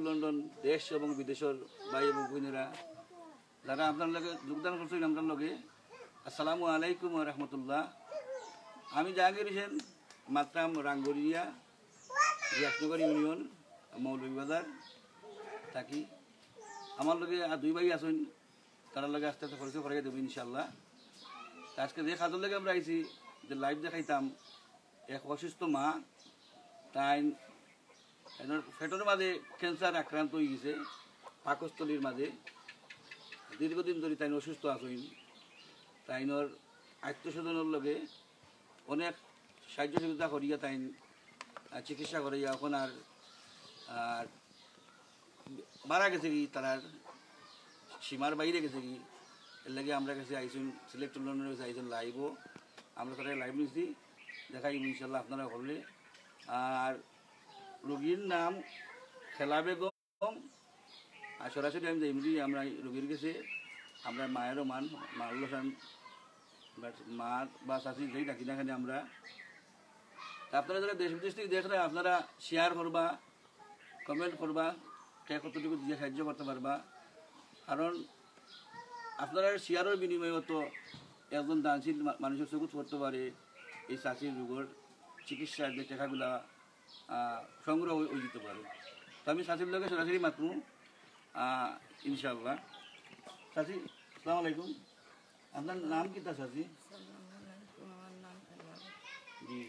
London দেশ এবং বিদেশের ভাই এবং বোনেরা যারা আপনার লগে যোগদান করছেন আপনার লগে আসসালামু আলাইকুম ওয়া রাহমাতুল্লাহ। আমি জাহাঙ্গীর হোসেন মাতরাম রাঙ্গুরিয়া রিয়াসনগর ইউনিয়ন মৌলভীবাজার থাকি। আমার লগে আর দুই ভাই আছেন, তার লগে আস্তে আস্তে পরিচয় করাই দেবো ইনশাল্লাহ। আজকে যে খাদ্য লেগে আমরা আইছি যে লাইভ দেখাইতাম, এক অসুস্থ মা, তাই ফেটের মাঝে ক্যান্সার আক্রান্ত হয়ে গেছে, পাকস্থলীর মাঝে দীর্ঘদিন ধরে তাই অসুস্থ আছেন। তাইনর আত্মীয়স্বজনের লগে অনেক সাহায্য সুবিধা করিয়া তাই চিকিৎসা করাইয়া এখন আর মারা গেছে কি, তার সীমার বাইরে গেছে কি, এর লাগে আমরা কাছে আইসুন সিলেক্ট লন্ডনের কাছে আইসুন লাইভও আমরা তারা লাইভ নিয়েছি, দেখাই ইনশাল্লাহ আপনারা করলে। আর রোগীর নাম খেলা বেগম। আর সরাসরি আমি এমনি আমরা রোগীর কাছে আমরা মায়েরও মাল্লসান মা বা শাশি যেই ডাকি না আমরা। তা আপনারা যারা দেশ বিদেশ থেকে দেখলে আপনারা শেয়ার করবা, কমেন্ট করবা, কে কতটুকু দিয়ে সাহায্য করতে পারবা। কারণ আপনারা শেয়ারের বিনিময়ে তো একজন দানশীল মানুষের চকুত করতে পারে এই শাশির রোগের চিকিৎসার যে টাকাগুলা সংগ্রহ হয়ে যেতে পারে। তো আমি শাশির লোকে সরাসরি মাতমু ইনশাআল্লাহ। শাশি আসসালামু আলাইকুম, আপনার নাম কি? তা শাশি জি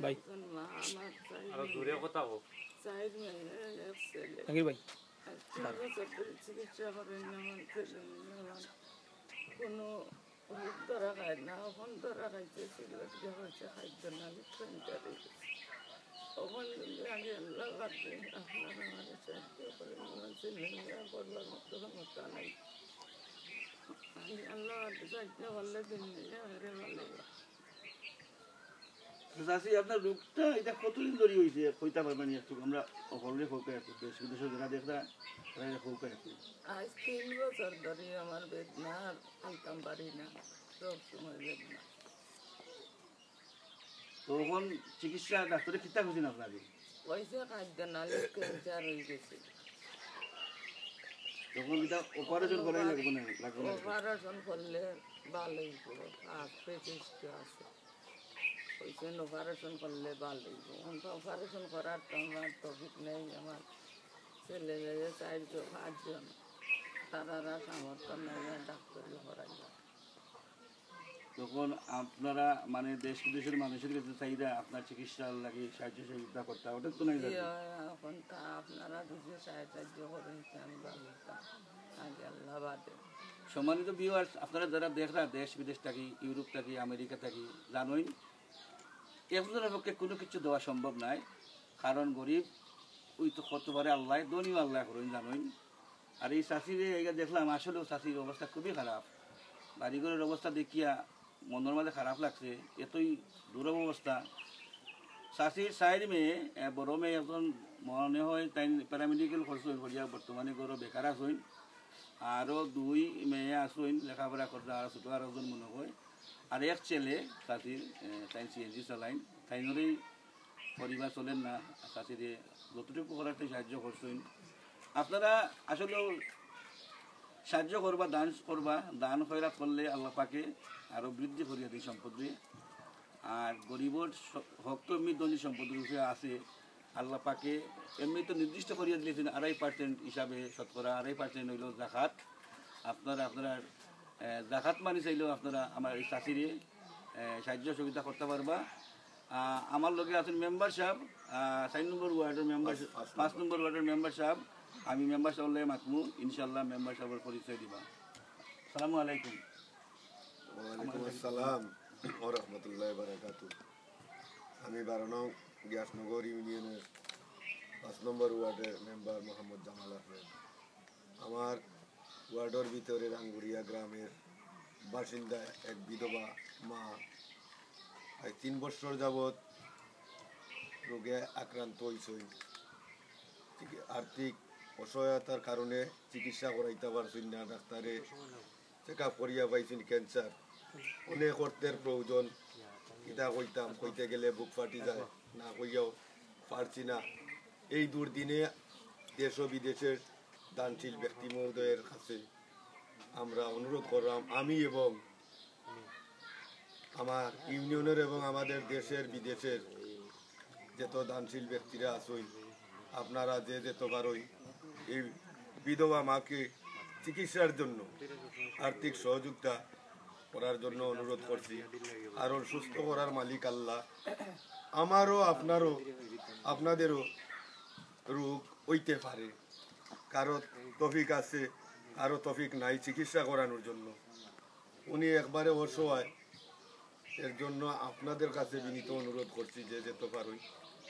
ভাই কথা হোক ভাই চিকিৎসা করেন কোনো রোগ ধরা খায় না, ওখান ধরা খাইছে সিগারেট হয়েছে খাদ্য না সেন্টারে ওখান আগে আল্লাহ লাগবে আপনারা আমাদের সাহায্য করেন, করবার মতো ক্ষমতা নাই। আমি আল্লাহ সাহায্য করলে দিন ভালো। আপনার রোগটা এটা কতদিন ধরে হয়েছে কইতে পারবেন একটু? আমরা সকলে হোক একটু দেশ বিদেশে যারা দেখরা হোক একটু। আজ 3 বছর ধরে আমার বেদনা খাইতাম পারি না, সব সময় বেদনা। তখন চিকিৎসা ডাক্তারে কিতা করছেন আপনাকে? পয়সা খাদ্য নালে ক্যান্সার হয়ে গেছে, তখন এটা অপারেশন করাই লাগবে না? অপারেশন করলে ভালোই পেটেস্ট আছে, ওইখানে অপারেশন করলে ভালোই। অপারেশন করার তো আমার টপিক নেই, আমার ছেলে 4-5 তারা সামর্থ্য নেই ডাক্তারি করাই। তখন আপনারা মানে দেশ বিদেশের মানুষের কাছে চাহিদা আপনার চিকিৎসার লাগে সাহায্য সুবিধা করতে, ওটা তো নাই এখন তা আপনারা কিছু সাহায্য করেন আমি ভালো আগে আল্লাহ বাদে। সম্মানিত ভিউয়ার্স, আপনারা যারা দেখরা দেশ বিদেশ থাকি, ইউরোপ থাকি, আমেরিকা থাকি, জানোই একজনের পক্ষে কোনো কিছু দেওয়া সম্ভব নয়। কারণ গরিব ওই তো কত পারে আল্লাহ, ধনীও আল্লাহ করেন জানোই। আর এই চাষিরে এইটা দেখলাম, আসলেও চাষির অবস্থা খুবই খারাপ। বাড়িঘরের অবস্থা দেখিয়া মনের মাঝে খারাপ লাগছে, এতই দুরব অবস্থা। চাষির 4 মেয়ে, বড় মেয়ে একজন মনে হয় তাই প্যারামেডিকেল করছেন করিয়া বর্তমানে গরো বেকার আসইন। আরও 2 মেয়ে আসইন লেখাপড়া করতে, আর ছোটো আর একজন মনে হয়। আর এক ছেলে চাষির, তাই সিএনজি চালাইন, তাইনরেই পরিবার চলেন না। চাষিরে যতটুকু করাতে সাহায্য করছেন। আপনারা আসলেও সাহায্য করবা, দান করবা। দান খয়রাত করলে আল্লাহ পাকে আরও বৃদ্ধি করিয়া দিই সম্পত্তি। আর গরিবর হক তো এমনি ধনী সম্পত্তি রূপে আছে, আল্লাহ পাকে এমনি তো নির্দিষ্ট করিয়া দিয়েছেন 2.5% হিসাবে, শতকরা 2.5% হইল জাকাত। আপনারা জাকাত মানি চাইলেও আপনারা আমার এই চাষিরে সাহায্য সুবিধা করতে পারবা। আমার লগে আছেন মেম্বার সাহেব, 4 নম্বর ওয়ার্ডের মেম্বার, 5 নম্বর ওয়ার্ডের মেম্বার সাহেব। আমি মেম্বার সাহেব মাতমু ইনশাল্লাহ, মেম্বার সাহেবের পরিচয় দিবা। আসসালামু আলাইকুম। ওয়ালাইকুম আসসালাম ওয়া রাহমাতুল্লাহি ওয়া বারাকাতুহু। আমি 12 নং রিয়াসনগর ইউনিয়নের 5 নম্বর ওয়ার্ডের মেম্বার মোহাম্মদ জামাল আহমেদ। আমার ওয়ার্ডের ভিতরে রাঙ্গুরিয়া গ্রামের বাসিন্দা এক বিধবা মা 3 বছর যাবৎ রোগে আক্রান্ত হয়েছেন। আর্থিক অসহায়তার কারণে চিকিৎসা করাইতে পারছেন না, ডাক্তারে চেক আপ করিয়া পাইছেন ক্যান্সার। অনেক অর্থের প্রয়োজন, এটা কইতে গেলে বুক ফাটি যায়, না কইয়াও পারছি না। এই দুর্দিনে দেশ ও বিদেশের দানশীল ব্যক্তি মহোদয়ের কাছে আমরা অনুরোধ করলাম, আমি এবং আমার ইউনিয়নের এবং আমাদের দেশের বিদেশের যত দানশীল ব্যক্তিরা আছেন, আপনারা যে যেত পারেন এই বিধবা মাকে চিকিৎসার জন্য আর্থিক সহযোগিতা করার জন্য অনুরোধ করছি। আর ওর সুস্থ করার মালিক আল্লাহ। আমারও আপনারও আপনাদেরও রোগ হইতে পারে, কারো তফিক আছে, কারো তফিক নাই চিকিৎসা করানোর জন্য। উনি একবারে অসহায়, এর জন্য আপনাদের কাছে বিনীত অনুরোধ করছি যে যেতে পারোই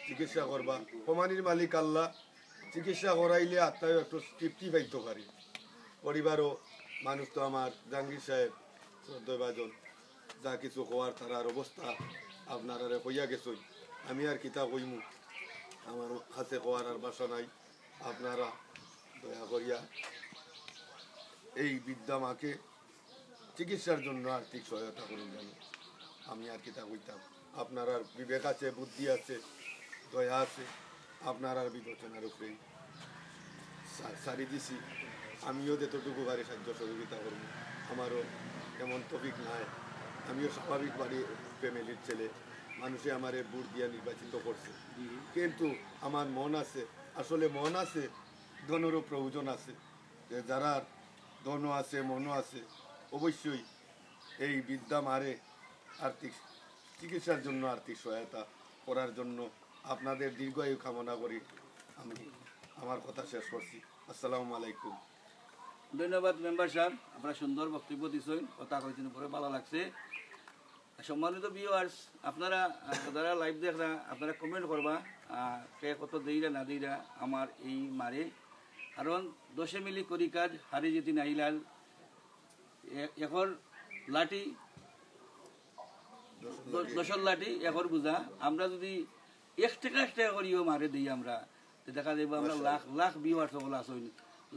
চিকিৎসা করবা। প্রমাণীর মালিক আল্লাহ, চিকিৎসা করাইলে আত্মায় একটু তৃপ্তি পাইতে পারি। পরিবারও মানুষ তো আমার জাহাঙ্গীর সাহেব শ্রদ্ধেভাজন যা কিছু হওয়ার তার অবস্থা আপনারা কইয়া গেছই, আমি আর কিতা কইমু, আমার কাছে হওয়ার আর বাসা নাই। আপনারা দয়া করিয়া এই বৃদ্ধা মাকে চিকিৎসার জন্য আর্থিক সহায়তা করুন। জানি আমি আর কিতা কইতাম, আপনার আর বিবেক আছে, বুদ্ধি আছে, দয়া আছে, আপনার আর বিবেচনার উপরেই সারি দিছি। আমিও যতটুকু পারি সাহায্য সহযোগিতা করব। আমারও এমন টপিক নাই, আমিও স্বাভাবিক বাড়ি ফ্যামিলির ছেলে, মানুষে আমারে ভোট দিয়া নির্বাচিত করছে, কিন্তু আমার মন আছে, আসলে মন আছে, ধনেরও প্রয়োজন আছে। যে যারা ধনও আছে, মনও আছে, অবশ্যই এই বিদ্যা মারে আর্থিক চিকিৎসার জন্য আর্থিক সহায়তা করার জন্য আপনাদের দীর্ঘায়ু কামনা করি। আমি আমার কথা শেষ করছি। আসসালামু আলাইকুম। ধন্যবাদ মেম্বার সাহেব, আপনারা সুন্দর বক্তব্য দিচ্ছেন, কথা কইছেন, পরে ভালো লাগছে। সম্মানিত ভিউয়ার্স, আপনারা যারা লাইভ দেখরা আপনারা কমেন্ট করবা কে কত দেইরা না দেইরা আমার এই মারে, কারণ দশে মিলি করি কাজ হারি যেতে নাইলাল। এখন লাঠি দশর লাঠি এখন বুঝা, আমরা যদি 1 টাকা করিও মারে দিই আমরা, দেখা যাবো আমরা লাখ লাখ ভিউয়ার্স সকল আসুন,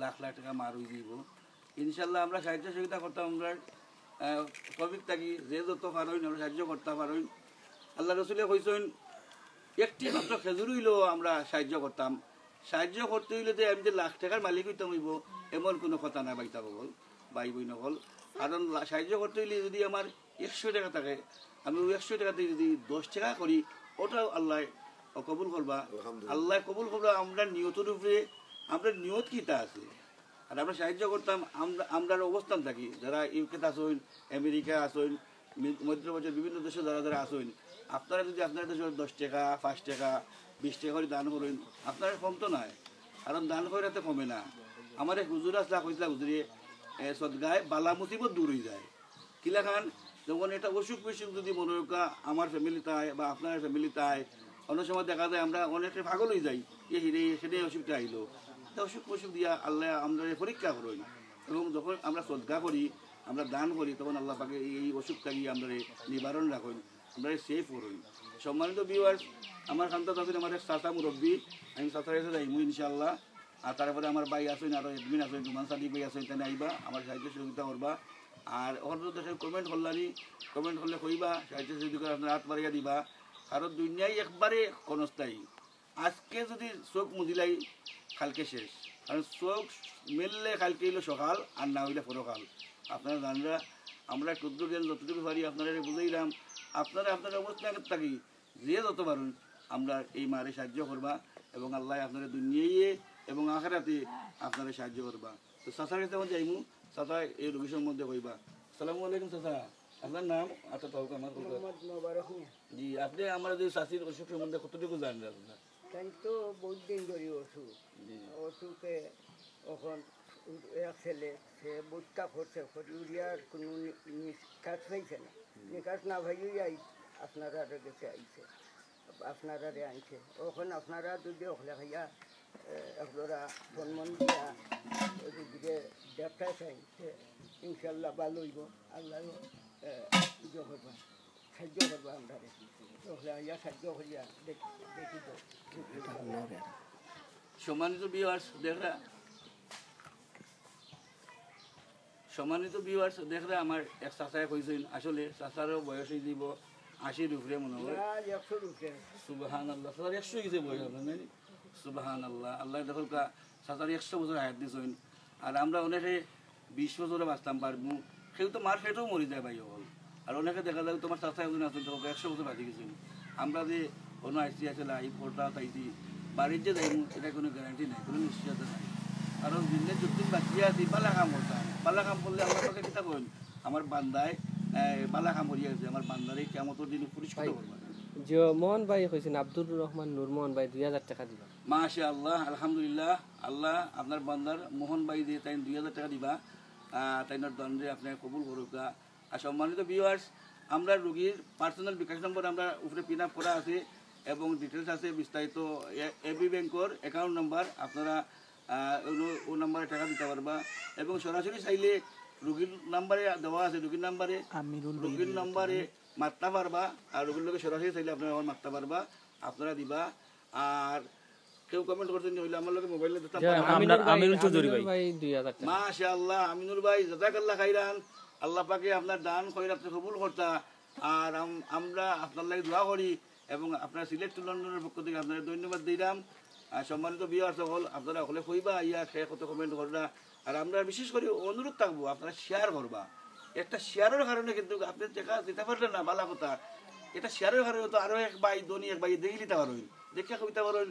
লাখ লাখ টাকা মার হয়ে দিব। ইনশাল্লাহ আমরা সাহায্য সহযোগিতা করতাম, আমরা টপিক থাকি যে যত পারেন আমরা সাহায্য করতে পারেন। আল্লাহ রসুলে কইছেন একটি মাত্র খেজুর হইলেও আমরা সাহায্য করতাম। সাহায্য করতে হইলে যে আমি যে লাখ টাকার মালিক হইতাম হইব এমন কোনো কথা না বাইতা বল বাই বই নকল। কারণ সাহায্য করতে হইলে যদি আমার 100 টাকা থাকে, আমি ওই 100 টাকাতে যদি 10 টাকা করি, ওটাও আল্লাহ কবুল করবা। আল্লাহ কবুল করবা আমরা নিয়তের উপরে, আমরা নিয়ত কিতা আছে। আর আমরা সাহায্য করতাম, আমরা অবস্থান থাকি যারা ইউকেতে আসেন, আমেরিকা আসেন, মধ্যপ্রাচ্যের বিভিন্ন দেশে যারা যারা আসেন, আপনারা যদি আপনার দেশের 10 টাকা 5 টাকা 20 টাকা করে দান করেন, আপনারা কম তো নয়, কারণ দান করে এতে কমে না। আমার এক হুজুর আসলা কইসলা, হুজুরে সদগায় বালা মুসিবত দূর হয়ে যায়। কিলা খান যখন এটা অসুখ বিসুখ যদি মনে রাখা আমার ফ্যামিলিতে আয় বা আপনার ফ্যামিলিতে আয়, অনেক সময় দেখা যায় আমরা অনেকে পাগল হয়ে যাই, হিরে সেটাই অসুখটা আইলো। অসুখ বসুখ দিয়া আল্লাহ আমরা পরীক্ষা করি, এবং যখন আমরা শ্রদ্ধা করি, আমরা দান করি, তখন আল্লাহ পাকে এই অসুখটা গিয়ে আমরা নিবারণ রাখুন, আমরা সেফ করুন। সম্মানিত ভিউয়ার্স, আমার খান্তা আছেন আমার এক চাচা মুরব্বী, আমি চাচার কাছে যাইমু ইনশাল্লাহ। আর তারপরে আমার ভাই আছেন, আরও এডমিন আছেন, রুমান সাদিক ভাই আছেন, তাই আইবা আমার সাহায্য সহযোগিতা করবা। আর ওখানে দেশে কমেন্ট করলানি, কমেন্ট করলে কইবা, সাহায্য সহযোগিতা আপনার হাত বাড়িয়া দিবা। কারণ দুনিয়ায় একবারে ক্ষণস্থায়ী, আজকে যদি চোখ মুজিলাই কালকে শেষ, কারণ চোখ মেললে কালকে হইলো সকাল, আর না হইলে পরকাল। আপনারা জানরা আমরা ক্ষুদ্র জ্ঞান যতটুকু পারি আপনারা বুঝাইলাম। আপনারা আপনার অবস্থান থাকি যে যত পারেন আমরা এই মারে সাহায্য করবা, এবং আল্লাহ আপনারা দুনিয়ায় এবং আখেরাতে আপনারা সাহায্য করবা। তো চাচার কাছে আমার যাইমু, চাচা এই রোগী সম্বন্ধে কইবা। আসসালামু আলাইকুম চাচা, আপনার নাম? আচ্ছা তাও আমার জি, আপনি আমার যে চাষির অসুখ সম্বন্ধে কতটুকু জানেন? আপনার তাই তো বহুত দিন ধরে অসুখে এখন এক ছেলে সে বুটটা করছে, ইউরিয়ার কোনো নিকাশ পাইছে না, নিকাশ না ভাইই আপনারা গেছে আইছে, আপনারা আনছে। ওখন আপনারা যদি ওখলে খাইয়া একজোড়া সম্মান দিয়া ওদিকে দেখতে চাই, ইনশাল্লাহ ভালো হইব, আল্লাহ ইয়ে করবা, সাহায্য করবা। আমরা ওখলে খাইয়া সাহায্য করিয়া দেখিব। সম্মানিত ভিউয়ার্স দেখরা, সম্মানিত ভিউয়ার্স দেখরা, আমার এক চাচায় কইছেন, আসলে চাচারও বয়স হয়ে দিব 80-র উপরে মনে হয়। সুবহানাল্লাহ, 100 গেছে বয়স আপনার, সুবহানাল্লাহ। আল্লাহ দেখো সাতারি 100 বছর হায়াত দিয়েছেন, আর আমরা অনেকে 20 বছরে বাঁচতাম পারবো, সেও তো মার পেটেও মরি যায় ভাই হল। আর অনেকে দেখা যায় তোমার চাষা একজন আছেন, তখন 100 বছর বাঁচি গেছেন। আমরা যে কোনো আইসি আছে লাইফ ওটা তাইছি বাড়ির যে যাইব এটা কোনো গ্যারান্টি নাই, কোনো নিশ্চয়তা নাই। কারণ দিনে যতদিন বাঁচিয়ে আছি পালা কাম করতাম, পালা কাম করলে আমার কাছে কিতা করেন, আমার বান্দায় পালা কাম করিয়া আছে, আমার বান্দারে কেমন দিন পরিষ্কৃত করবো। যে মোহন ভাই কইছেন আব্দুর রহমান নূর মোহন ভাই 2000 টাকা দিবা। মাশাআল্লাহ, আলহামদুলিল্লাহ। আল্লাহ আপনার বান্দার মোহন ভাই দিয়ে তাই 2000 টাকা দিবা, তাইনার দণ্ডে আপনি কবুল করুক। আর সম্মানিত ভিউয়ার্স, আমরা রোগীর পার্সোনাল বিকাশ নম্বর আমরা উপরে পিন আপ করা আছে এবং ডিটেলস আছে বিস্তারিত। এবি ব্যাংকর অ্যাকাউন্ট নাম্বার, আপনারা ও নাম্বারে টাকা দিতে পারবা এবং সরাসরি চাইলে রোগীর নাম্বারে দেওয়া আছে, রোগীর নাম্বারে মারতে পারবা, আর রোগীর লোকের সরাসরি চাইলে আপনারা আমার মারতে পারবা, আপনারা দিবা। আর কেউ কমেন্ট করছেন হইলে আমার লোকে মোবাইলে দিতে আমিনুল চৌধুরী ভাই 2000 টাকা। মাশাআল্লাহ, আমিনুল ভাই জাযাকাল্লাহ খাইরান। আল্লাহ পাকে আপনার দান খয়রাত কবুল করতা। আর আমরা আপনার লাগি দোয়া করি এবং আপনার সিলেট টু লন্ডনের পক্ষ থেকে আপনার ধন্যবাদ দিলাম। আর সম্মানিত ভিউয়ার্স সকল, আপনারা হলে কইবা ইয়া খেয়ে কত কমেন্ট করবা। আর আমরা বিশেষ করে অনুরোধ থাকবো আপনারা শেয়ার করবা। একটা শেয়ারের কারণে কিন্তু আপনি টাকা দিতে পারলেন না ভালো কথা, এটা শেয়ারের কারণে তো আরো এক ভাই ধনী এক ভাই দেখে দিতে পারেন, দেখে কইতে পারেন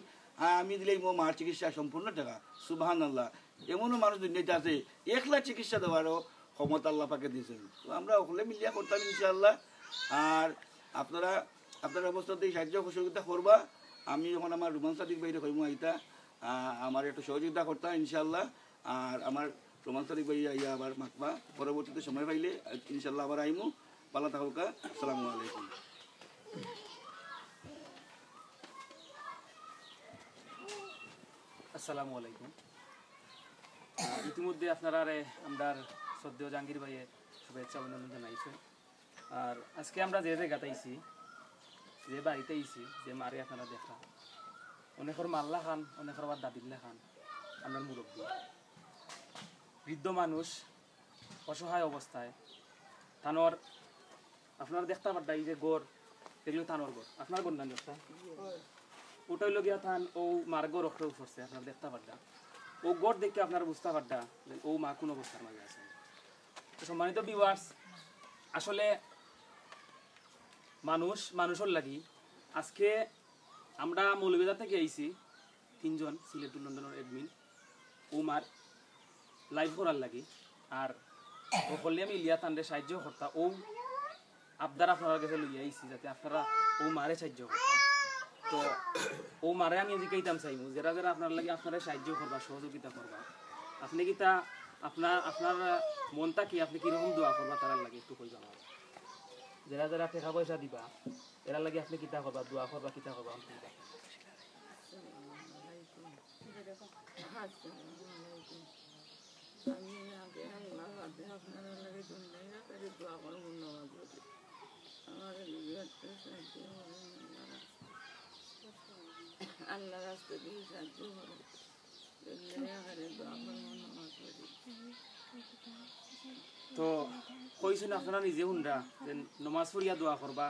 আমি দিলেই মার চিকিৎসা সম্পূর্ণ টাকা। সুবহানাল্লাহ, এমনও মানুষ দুনিয়াতে আছে 1 লাখ চিকিৎসা দেওয়ারও ক্ষমতা আল্লাহ পাকে দিয়েছেন। তো আমরা ওখানে মিলিয়া করতাম ইনশাআল্লাহ। আর আপনারা আপনার অবস্থাতেই সাহায্য সহযোগিতা করবা। আমি যখন আমার রুমান সাদিক ভাইরে কইমু আইতা আমার একটু সহযোগিতা করতাম ইনশাআল্লাহ। আর আমার রুমান সাদিক ভাই আইয়া আবার মাখবা, পরবর্তীতে সময় পাইলে ইনশাআল্লাহ আবার আইমু। পালা থাকুকা, আসসালামু আলাইকুম। আসসালামু আলাইকুম। ইতিমধ্যে আপনারা আমরা শ্রদ্ধেয় জাহাঙ্গীর ভাইয়ে শুভেচ্ছা অভিনন্দন জানাইছি। আর আজকে আমরা যে জায়গাতে আইছি, যে বাড়িতে আইছি, যে মারে আপনারা দেখা অনেকের মাল্লা খান, অনেকের আবার দাদিল্লা খান, আপনার মুরব্বী বৃদ্ধ মানুষ অসহায় অবস্থায় থানোর আপনারা দেখতে পারটা এই যে গড়, এগুলো থানোর গড়, আপনার গড় না দেখতা ওটা হইল গিয়া থান ও মার্গর রক্ত উঠছে, আপনারা দেখতে পারটা ও গড় দেখে আপনারা বুঝতে পারটা ও মা কোন অবস্থার মাঝে আছে। তো সম্মানিত ভিউয়ার্স, আসলে মানুষের লাগি আজকে আমরা মৌলভীবাজার থেকে আইছি 3 জন সিলেট টু লন্ডনের এডমিন ও মার লাইভ করার লাগি। আর ও বললে আমি ইলিয়া তান্ডে সাহায্য করতা, ও আবদার আপনার কাছে লইয়া আইছি যাতে আপনারা ও মারে সাহায্য করতা। তো ও মারে আমি জিকাইতাম চাইমু যারা যারা আপনার লাগে আপনারা সাহায্য করবা, সহযোগিতা করবা, আপনি কি তা আপনার মনটা কি আপনি কিরকম দোয়া করবা তার লাগে একটু কইবা। যারা যারা টাকা পয়সা দিবা এরা লাগে আপনি কিতা করবা, দোয়া করবা, কিতা করবা? আমি আগে আল্লাহ বাদে আপনারা লাগে দুনিয়া করে দোয়া করবো নামাজ পড়ি। আমার আল্লাহ রাস্তা দিয়ে সাহায্য করে দুনিয়া করে দোয়া করবো নামাজ পড়ি। তো কইছেন আপনারা নিজে শুনরা যে নমাজ পড়িয়া দোয়া করবা,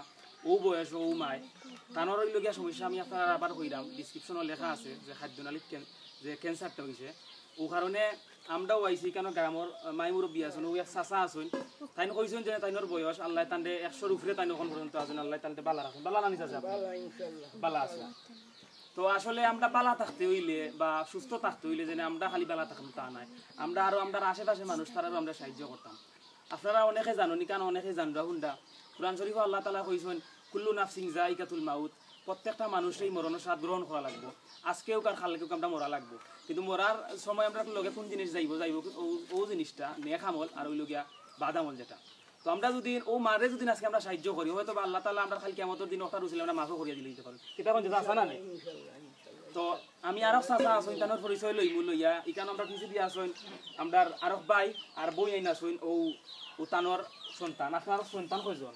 ও বয়স ও মায় তানোর লগিয়া সমস্যা আমি আপনারা আবার কইরাম, ডিসক্রিপশনে লেখা আছে যে খাদ্যনালীর যে ক্যান্সারটা হয়েছে ও কারণে আমরাও আইছি। কেন গ্রামের মাই মুরব্বী আছেন, ও এক চাচা আছেন, তাই কইছেন যে তাইনোর বয়স আল্লাহ তান্ডে 100-র উপরে তাই এখন পর্যন্ত আছেন, আল্লাহ তান্ডে বালা রাখেন। বালা নানি চাচা বালা আছে। তো আসলে আমরা বালা থাকতে হইলে বা সুস্থ থাকতে হইলে যেন আমরা খালি বালা থাকতাম তা নাই, আমরা আরো আমরা আশেপাশে মানুষ তারাও আমরা সাহায্য করতাম। আপনারা অনেকে জানি কেন অনেকে জানরা হুন্ডা কুরআন শরীফে আল্লাহ তাআলা কইছেন কুল্লু নাফসিন যায়িকাতুল মাউত, প্রত্যেকটা মানুষই মরণের স্বাদ গ্রহণ করা লাগবে। আজকেও কার খালকেও আমরা মরা লাগবো, কিন্তু মরার সময় আমরা লগে কোন জিনিস যাইব ও জিনিসটা নেক আমল আর ওই লগিয়া বাদ আমল যেটা। তো আমরা যদি ও মারে যদি আজকে আমরা সাহায্য করি হয়তো আল্লাহ তাআলা আমরা খালি কিয়ামতের দিন ওটা রুছিল আমরা মাফও করিয়া দিলে দিতে পারেন। এটা কোন যেটা আছে না। তো আমি আরো চাচা আসুন তানোর পরিচয় লইয়া ইকান আমরা কিছু দিয়ে আসুন আমরা আরো ভাই আর বই আইন আসুন ও তানোর সন্তান। আপনার সন্তান কয়জন?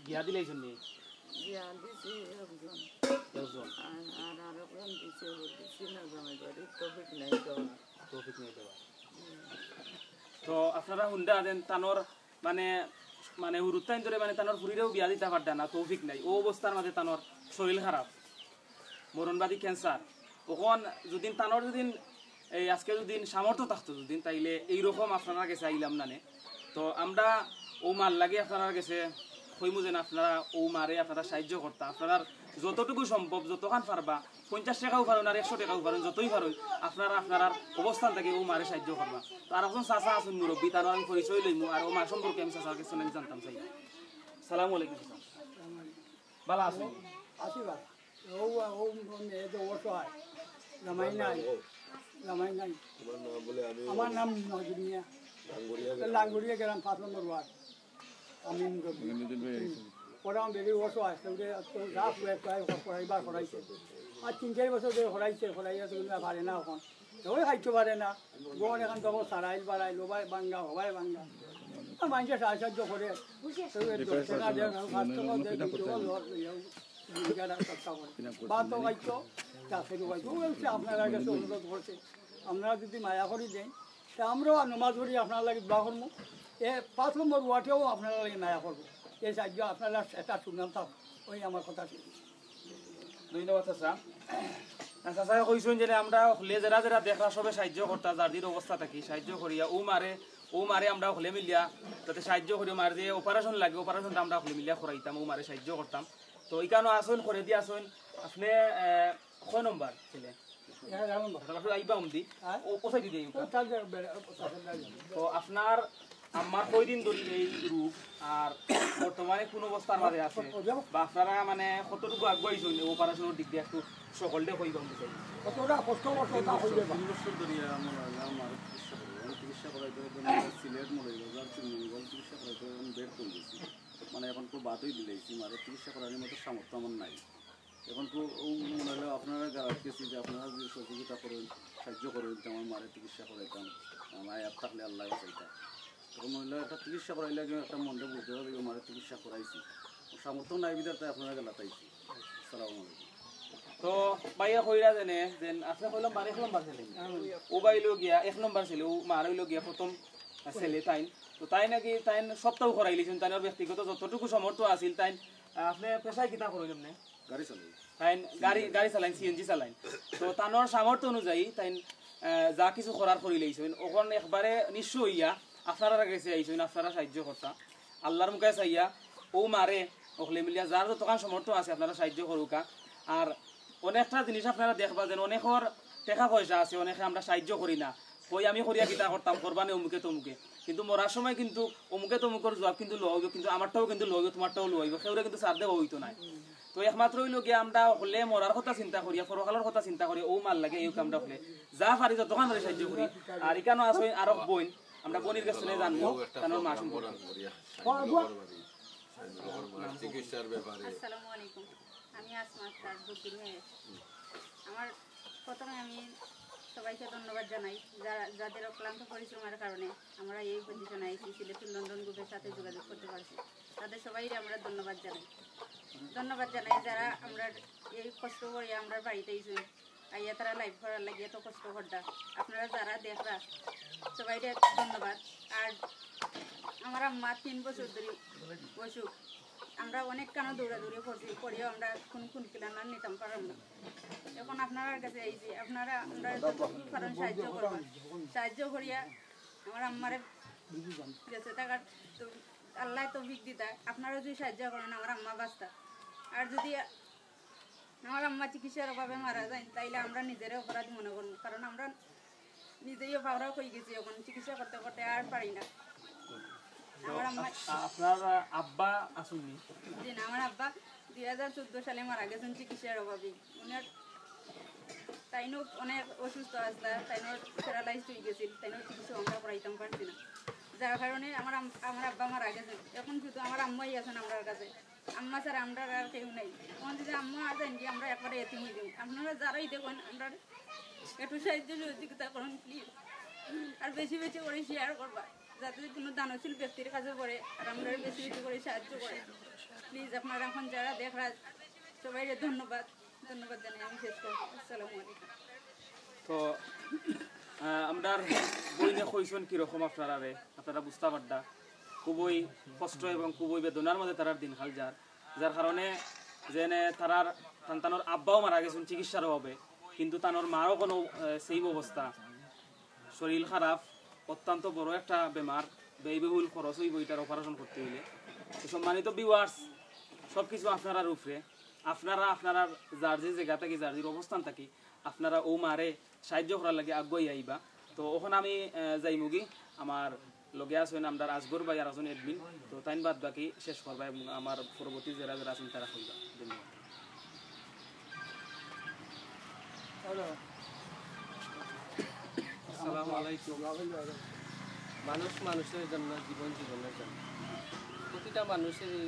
বিয়া দিলে এই জন্যে একজন আর আরেকজন দিছে না জমাই বাড়ি টপিক নাই দেওয়া। তো আপনারা হুন্ডা দেন তানোর মানে মানে হুরুত্তাইন ধরে মানে তানোর ফুরিরেও বিয়া দিতে পারত না, তৌফিক নাই। ও অবস্থার মাঝে তানোর শরীর খারাপ, মরণবাদী ক্যান্সার। তখন যদি তানোর যদি এই আজকে যদি সামর্থ্য থাকতো যদি, তাইলে এইরকম আপনারা কাছে আইলাম না। তো আমরা ও মার লাগে আপনারা কাছে কইমু যেন আপনারা ও মারে আপনারা সাহায্য করতা। আপনারা যতটুকু সম্ভব, যতখান পারবা, 50 টাকাও পারেন আর 100 টাকাও পারেন, যতই পারেন আপনারা আপনার অবস্থান থেকে ও মারে সাহায্য করবা। তো আর এখন চাচা আসুন মুরব্বী, তার আমি পরিচয় লইমু আর ও মার সম্পর্কে আমি চাচার কাছে আমি জানতাম চাই। সালামু আলাইকুম। ভালো আছেন? আশীর্বাদ ও ও মেয়ে তো অসহায়, জামাই নাই, জামাই নাই। আমার নাম নজরিয়া, লাঙ্গুরিয়া গ্রাম 5 নম্বর ওয়ার্ড। আমি ওরা বেরি অসহায়, পড়াইবার করাইছে আর 3-4 বছর ধরে করাইয়া পারে না। এখন ওই খাইতে পারে না, বোন এখন তখন সারাইল বাড়াই লোবাই বাঙ্গা হবাই বাঙ্গা। মানুষের সাহায্য করে আপনারা কাছে অনুরোধ করছে, আপনারা যদি মায়া করি দেন তা আমরাও নমাজ পড়ি আপনার লাগে দোয়া করবো। 5 নম্বর ওয়ার্ডেও আপনারা লাগে মায়া করবো। এই সাহায্য আপনারা একটা সুনাম থাক, ওই আমার কথা ছিল। ধন্যবাদ চাচা। চাচা কইছেন যে আমরা হলে যারা যারা দেখরা সবে সাহায্য করতা, যাদের অবস্থা থাকি সাহায্য করিয়া ও মারে আমরা হলে মিলিয়া যাতে সাহায্য করি। মার যে অপারেশন লাগে, অপারেশনটা আমরা হলে মিলিয়া করাইতাম, ও মারে সাহায্য করতাম। তো এইখানেও আসুন করে দিয়ে আসুন। আপনি কয় নম্বর ছেলে আইবা উমদি ও কোথায় দিদি? তো আপনার আমার কয়দিন ধরে এই রোগ আর বর্তমানে কোন অবস্থার মাঝে আছে বা আপনারা মানে কতটুকু আগুয়াইছেন অপারেশনের দিক দিয়ে একটু সকলকে কইবা চাই। কতটা কষ্ট করতে তা হইবে। 2 বছর ধরে আমার চিকিৎসা করাইতে সিলেট মৌলভীবাজার চিরমঙ্গল চিকিৎসা করাইতে বেড করে গেছি। মানে এখন খুব বাদই দিলেছি, মারে চিকিৎসা করানোর মতো সামর্থ্য আমার নাই। এখন খুব মনে হলো আপনারা গেছি যে আপনারা যদি সহযোগিতা করেন, সাহায্য করেন, আমার মারে চিকিৎসা করাইতাম। আমার অ্যাপ থাকলে আল্লাহ চাইতাম। তখন মনে হলো একটা চিকিৎসা করাইলে একটা মনটা বুঝতে হবে মারে চিকিৎসা করাইছি, সামর্থ্য নাই বিধার তাই আপনারা গেলা পাইছি। আসসালামু আলাইকুম। তো বাইয়া কইরা জানে যে আপনি কইলাম 1 নম্বর ছেলে, ও বাইলো গিয়া 1 নম্বর ছেলে, ও মার হইলো গিয়া প্রথম ছেলে তাই। তো তাই নাকি তাই সপ্তাহ করাইলিছেন, তাই ব্যক্তিগত যতটুকু সামর্থ্য আছিল। তাই আপনি পেশায় কিতা করেন? আপনি গাড়ি চালাই। তাই গাড়ি চালাইন, সিএনজি চালাইন। তো তানোর সামর্থ্য অনুযায়ী তাই যা কিছু করার করি লাইছেন। ওখান একবারে নিঃস্ব হইয়া আপনারা গেছে আইছেন, আপনারা সাহায্য করতা আল্লাহর মুখে চাইয়া ও মারে ওখলে মিলিয়া যার যতক্ষণ সামর্থ্য আছে আপনারা সাহায্য করুকা। আর অনেকটা জিনিস আপনারা দেখবা যেন অনেকের টাকা পয়সা আছে, অনেকে আমরা সাহায্য করি না, কই আমি করিয়া কিতা করতাম করবানে অমুকে তমুকে, কিন্তু মরার সময় কিন্তু অমুকে তমুকের জবাব কিন্তু লইব, কিন্তু আমারটাও কিন্তু লইব, তোমারটাও লইব, সেগুলো কিন্তু সার দেওয়া হইতো নাই। তো একমাত্র হইল গিয়ে আমরা হলে মরার কথা চিন্তা করি, পরকালের কথা চিন্তা করি, ও মাল লাগে এই কামটা হলে যা পারি যতক্ষণ ধরে সাহায্য করি। আর এখানে আসলে আরো বোন, আমরা বোনের কাছে জানবো তানোর মা সম্পর্কে। চিকিৎসার ব্যাপারে আসসালামু আলাইকুম, আমি আসমা আক্তার বুকির মেয়ে। আমার প্রথমে আমি সবাইকে ধন্যবাদ জানাই যাদের অক্লান্ত পরিশ্রমের কারণে আমরা এই পজিশনে আইসি, সিলেট লন্ডন গ্রুপের সাথে যোগাযোগ করতে পারছি। তাদের সবাই আমরা ধন্যবাদ জানাই যারা আমরা এই কষ্ট করি আমরা বাড়িতে আইসি আইয়া তারা লাইভ করার লাগে এত কষ্ট করতা। আপনারা যারা দেখরা সবাই ধন্যবাদ। আর আমার আম্মা 3 বছর ধরে অসুখ, আমরা অনেক কেন দৌড়াদৌড়ি করছি, করিও আমরা কোন কিলানা নিতাম পারলাম না। এখন আপনার কাছে আইছি, আপনারা আমরা কারণ সাহায্য করিয়া আমার আম্মারে গেছে টাকার তো আল্লাহ তো বিক দিতা। আপনারা যদি সাহায্য করেন আমার আম্মা বাঁচতা। আর যদি আমার আম্মা চিকিৎসার অভাবে মারা যায় তাইলে আমরা নিজেরাই অপরাধ মনে করবো, কারণ আমরা নিজেই পাওয়াও হয়ে গেছি, এখন চিকিৎসা করতে করতে আর পারি না। আপনার আব্বা আসুননি? জি না, আমার আব্বা 2014 সালে মারা গেছেন চিকিৎসার অভাবে। উনার তাইনও অনেক অসুস্থ আসলা, তাইনও প্যারালাইজ হয়ে গেছিল, তাইনও চিকিৎসা আমরা করাইতাম পারছি না, যার কারণে আমার আব্বা মারা গেছেন। এখন শুধু আমার আম্মাই আছেন আমার কাছে, আম্মা ছাড়া আমরা আর কেউ নেই। এখন যদি আম্মা আসেন কি আমরা একবারে এতিম হয়ে যাই। আপনারা যারাই দেখুন আমরা একটু সাহায্য সহযোগিতা করুন প্লিজ, আর বেশি বেশি করে শেয়ার করবা যাতে কোনো দানশীল ব্যক্তির কাছে পড়ে আর আমরা বেশি বেশি করে সাহায্য করে প্লিজ। আপনারা এখন যারা দেখরা সবাই ধন্যবাদ জানাই আমি শেষ করবো। আসসালামু আলাইকুম। তো আমরা বইনে কইছেন কিরকম আপনারা বুঝতে পারদা। খুবই কষ্ট এবং খুবই বেদনার মধ্যে তারার দিন খাল যার কারণে যেনে তারার সন্তানোর আব্বাও মারা গেছেন চিকিৎসার অভাবে, কিন্তু তানোর মারও কোনো সেই অবস্থা, শরীর খারাপ, অত্যন্ত বড় একটা বেমার, ব্যয়বহুল খরচ হইব এটার অপারেশন করতে হইলে। সম্মানিত ভিউয়ার্স, সব কিছু আপনার উপরে, আপনারা যার যে জায়গা থাকি, যার যে অবস্থান থাকি, আপনারা ও মারে সাহায্য করার লাগে আগুয়াই আইবা। তো ওখানে আমি যাইমুগি, আমার লগে আছেন আমরা আসগর ভাই আর আছেন এডমিন, তো তাইন বাদ বাকি শেষ করবা এবং আমার পরবর্তী যারা যারা আছেন তারা কইবা। ধন্যবাদ। আসসালামু আলাইকুম। মানুষ মানুষের জন্য, জীবন জীবনের জন্য, প্রতিটা মানুষেরই